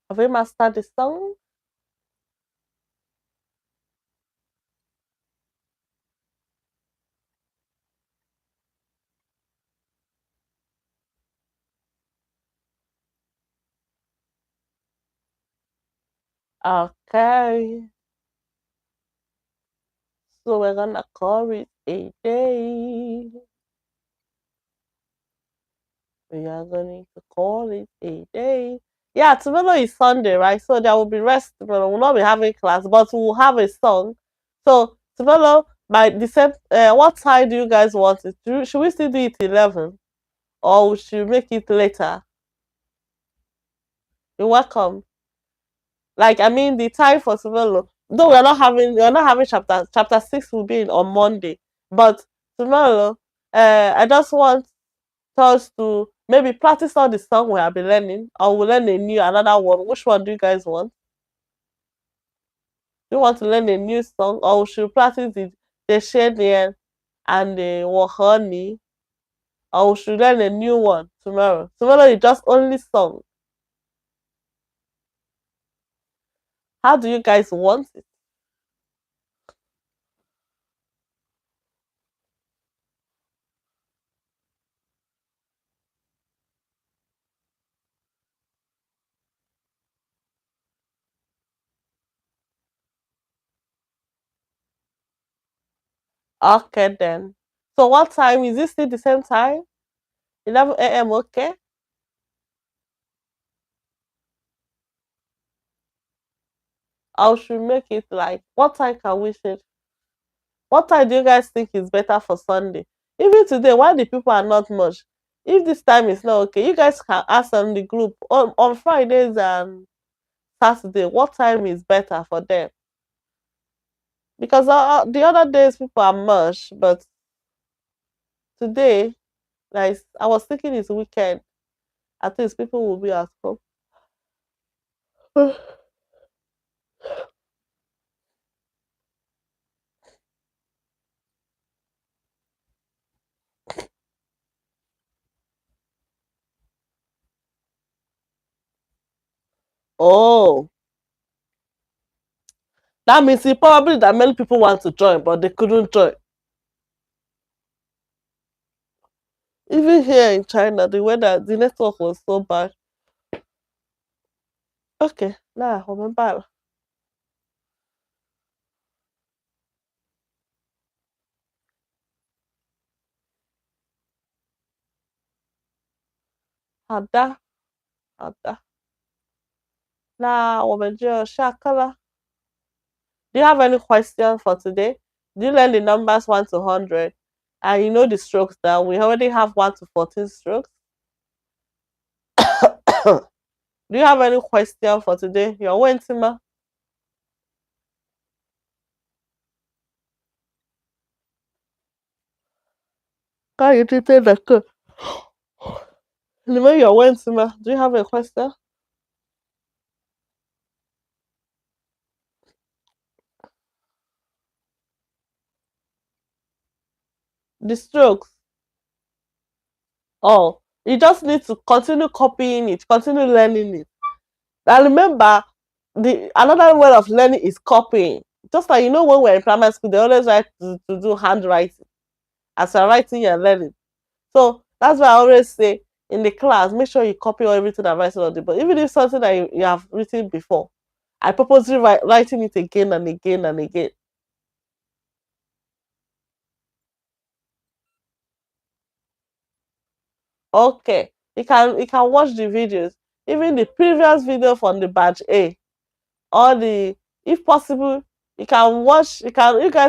？Have you mastered the song? Okay. So we're gonna call it a day. We are going to call it a day. Yeah, tomorrow is Sunday, right? So there will be rest. Tomorrow we'll not be having class, but we'll have a song. So tomorrow, by the same, what time do you guys want it? Should we still do it 11, or we should make it later? You're welcome. Like I mean, the time for tomorrow. Though we're not having chapter 6 will be on Monday, but tomorrow, I just want us to maybe practice all the song we have been learning, or we'll learn a new another one. Which one do you guys want? Do you want to learn a new song, or we should practice the Shadian and the Wahani, or we should learn a new one tomorrow? Tomorrow is just only song. How do you guys want it? Okay then. So what time is it? Still the same time? 11 a.m. Okay. I should make it like what time can we change? What time do you guys think is better for Sunday? Even today, why the people are not much? If this time is not okay, you guys can ask on the group on Fridays and Saturday what time is better for them. Because the other days people are much, but today, like I was thinking it's weekend. At least people will be at home. Oh, that means it probably that many people want to join, but they couldn't join. Even here in China, the network was so bad. Okay, nah, remember. Ada, Ada. Nah, 我们就下课了. Do you have any question for today? Do you learn the numbers 1 to 100? And you know the strokes now. We already have 1 to 14 strokes. Do you have any question for today? You're waiting, Can you take that? You're waiting, Do you have a question? The strokes. Oh, you just need to continue copying it, continue learning it. And remember, the another way of learning is copying. Just like when we're in primary school, they always write to do handwriting. As you're writing, you're learning. So that's why I always say in the class, make sure you copy everything I'm writing on the board, even if something that you have written before. I purposely writing it again and again and again. Okay, you can watch the videos, even the previous video from the batch A, or the if possible, you guys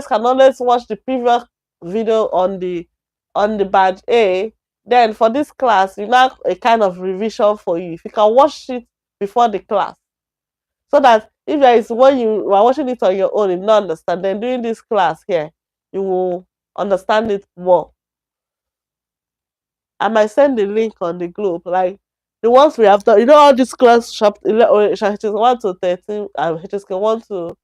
can always watch the previous video on the batch A. Then for this class, you know a kind of revision for you. If you can watch it before the class, so that if there is when you are watching it on your own, you don't understand, then during this class here, you will understand it more. I might send the link on the group, like the ones we have done. You know, all these class HSK 1 to 13, HSK 1 to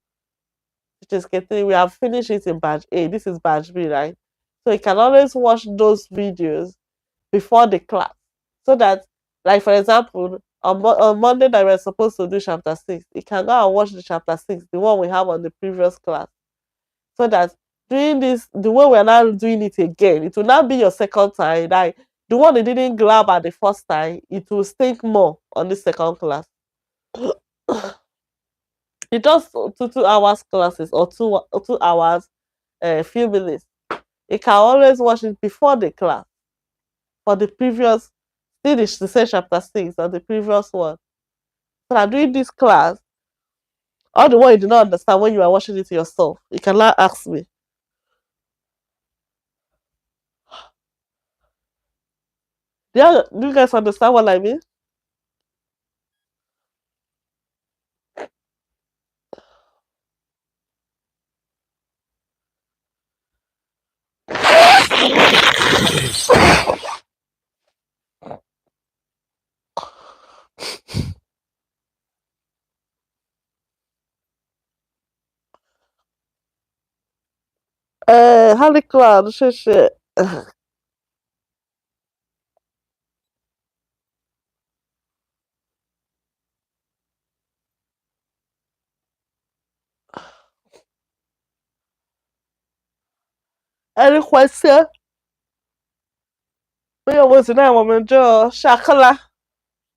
HSK 3, we have finished it in batch A. This is batch B, right? So you can always watch those videos before the class, so that, like for example, on Monday that we're supposed to do chapter 6, you can go and watch the chapter 6, the one we have on the previous class, so that doing this, the way we're now doing it again, it will not be your second time. Like the one they didn't grab at the first time, it will stink more on the second class. It just 2 hours classes, or 2 hours, few minutes. You can always watch it before the class for the previous, still the same chapter 6 or the previous one. So that during this class, all the one you did not understand when you are watching it yourself, you can now ask me. Do you guys understand what I mean? Harley Clown, shit. Any question? We always know woman Joe Shakala.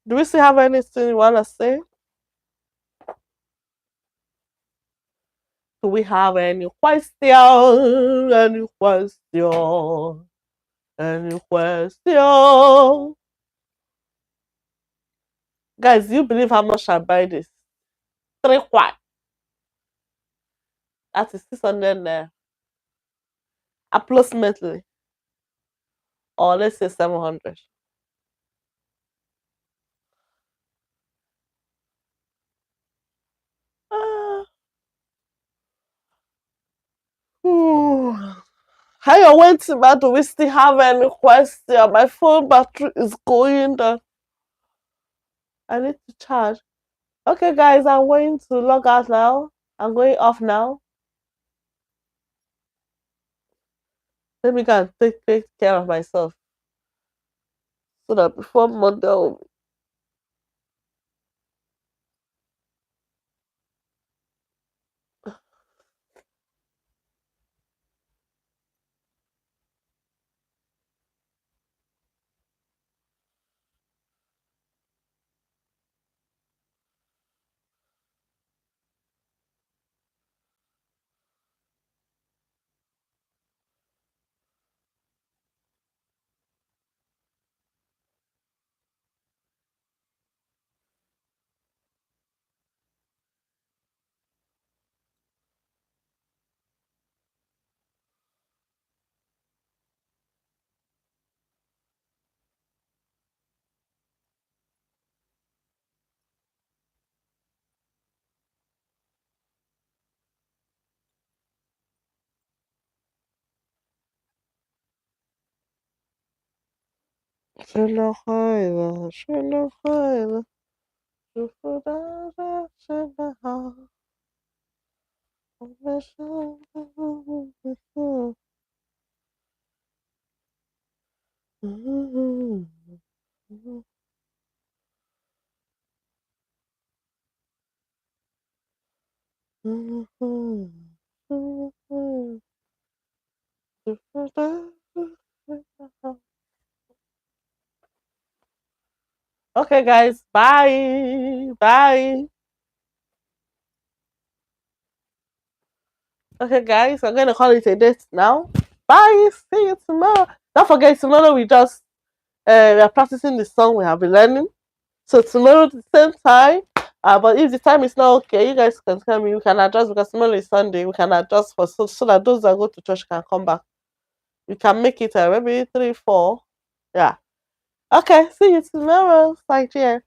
Do we still have anything you wanna say? Do we have any question? Any question? Any question? Guys, do you believe how much I buy this? 3 quart. That is 600 there. Approximately. Or let's say 700. Ah, ooh. How you went to bed? Do we still have any question? My phone battery is going down. I need to charge. Okay, guys, I'm going to log out now. I'm going off now. Let me go and take care of myself, so that before Monday, شنو خايلة شنو خايلة شوفوا دارا شنها Okay, guys, bye. Bye. Okay, guys, I'm gonna call it a day now. Bye. See you tomorrow. Don't forget tomorrow we are practicing the song we have been learning. So tomorrow at the same time. But if the time is not okay, you guys can tell me. We can adjust because tomorrow is Sunday. We can adjust for so that those that go to church can come back. We can make it maybe 3, 4. Yeah. Okay. See you tomorrow. Bye, cheers.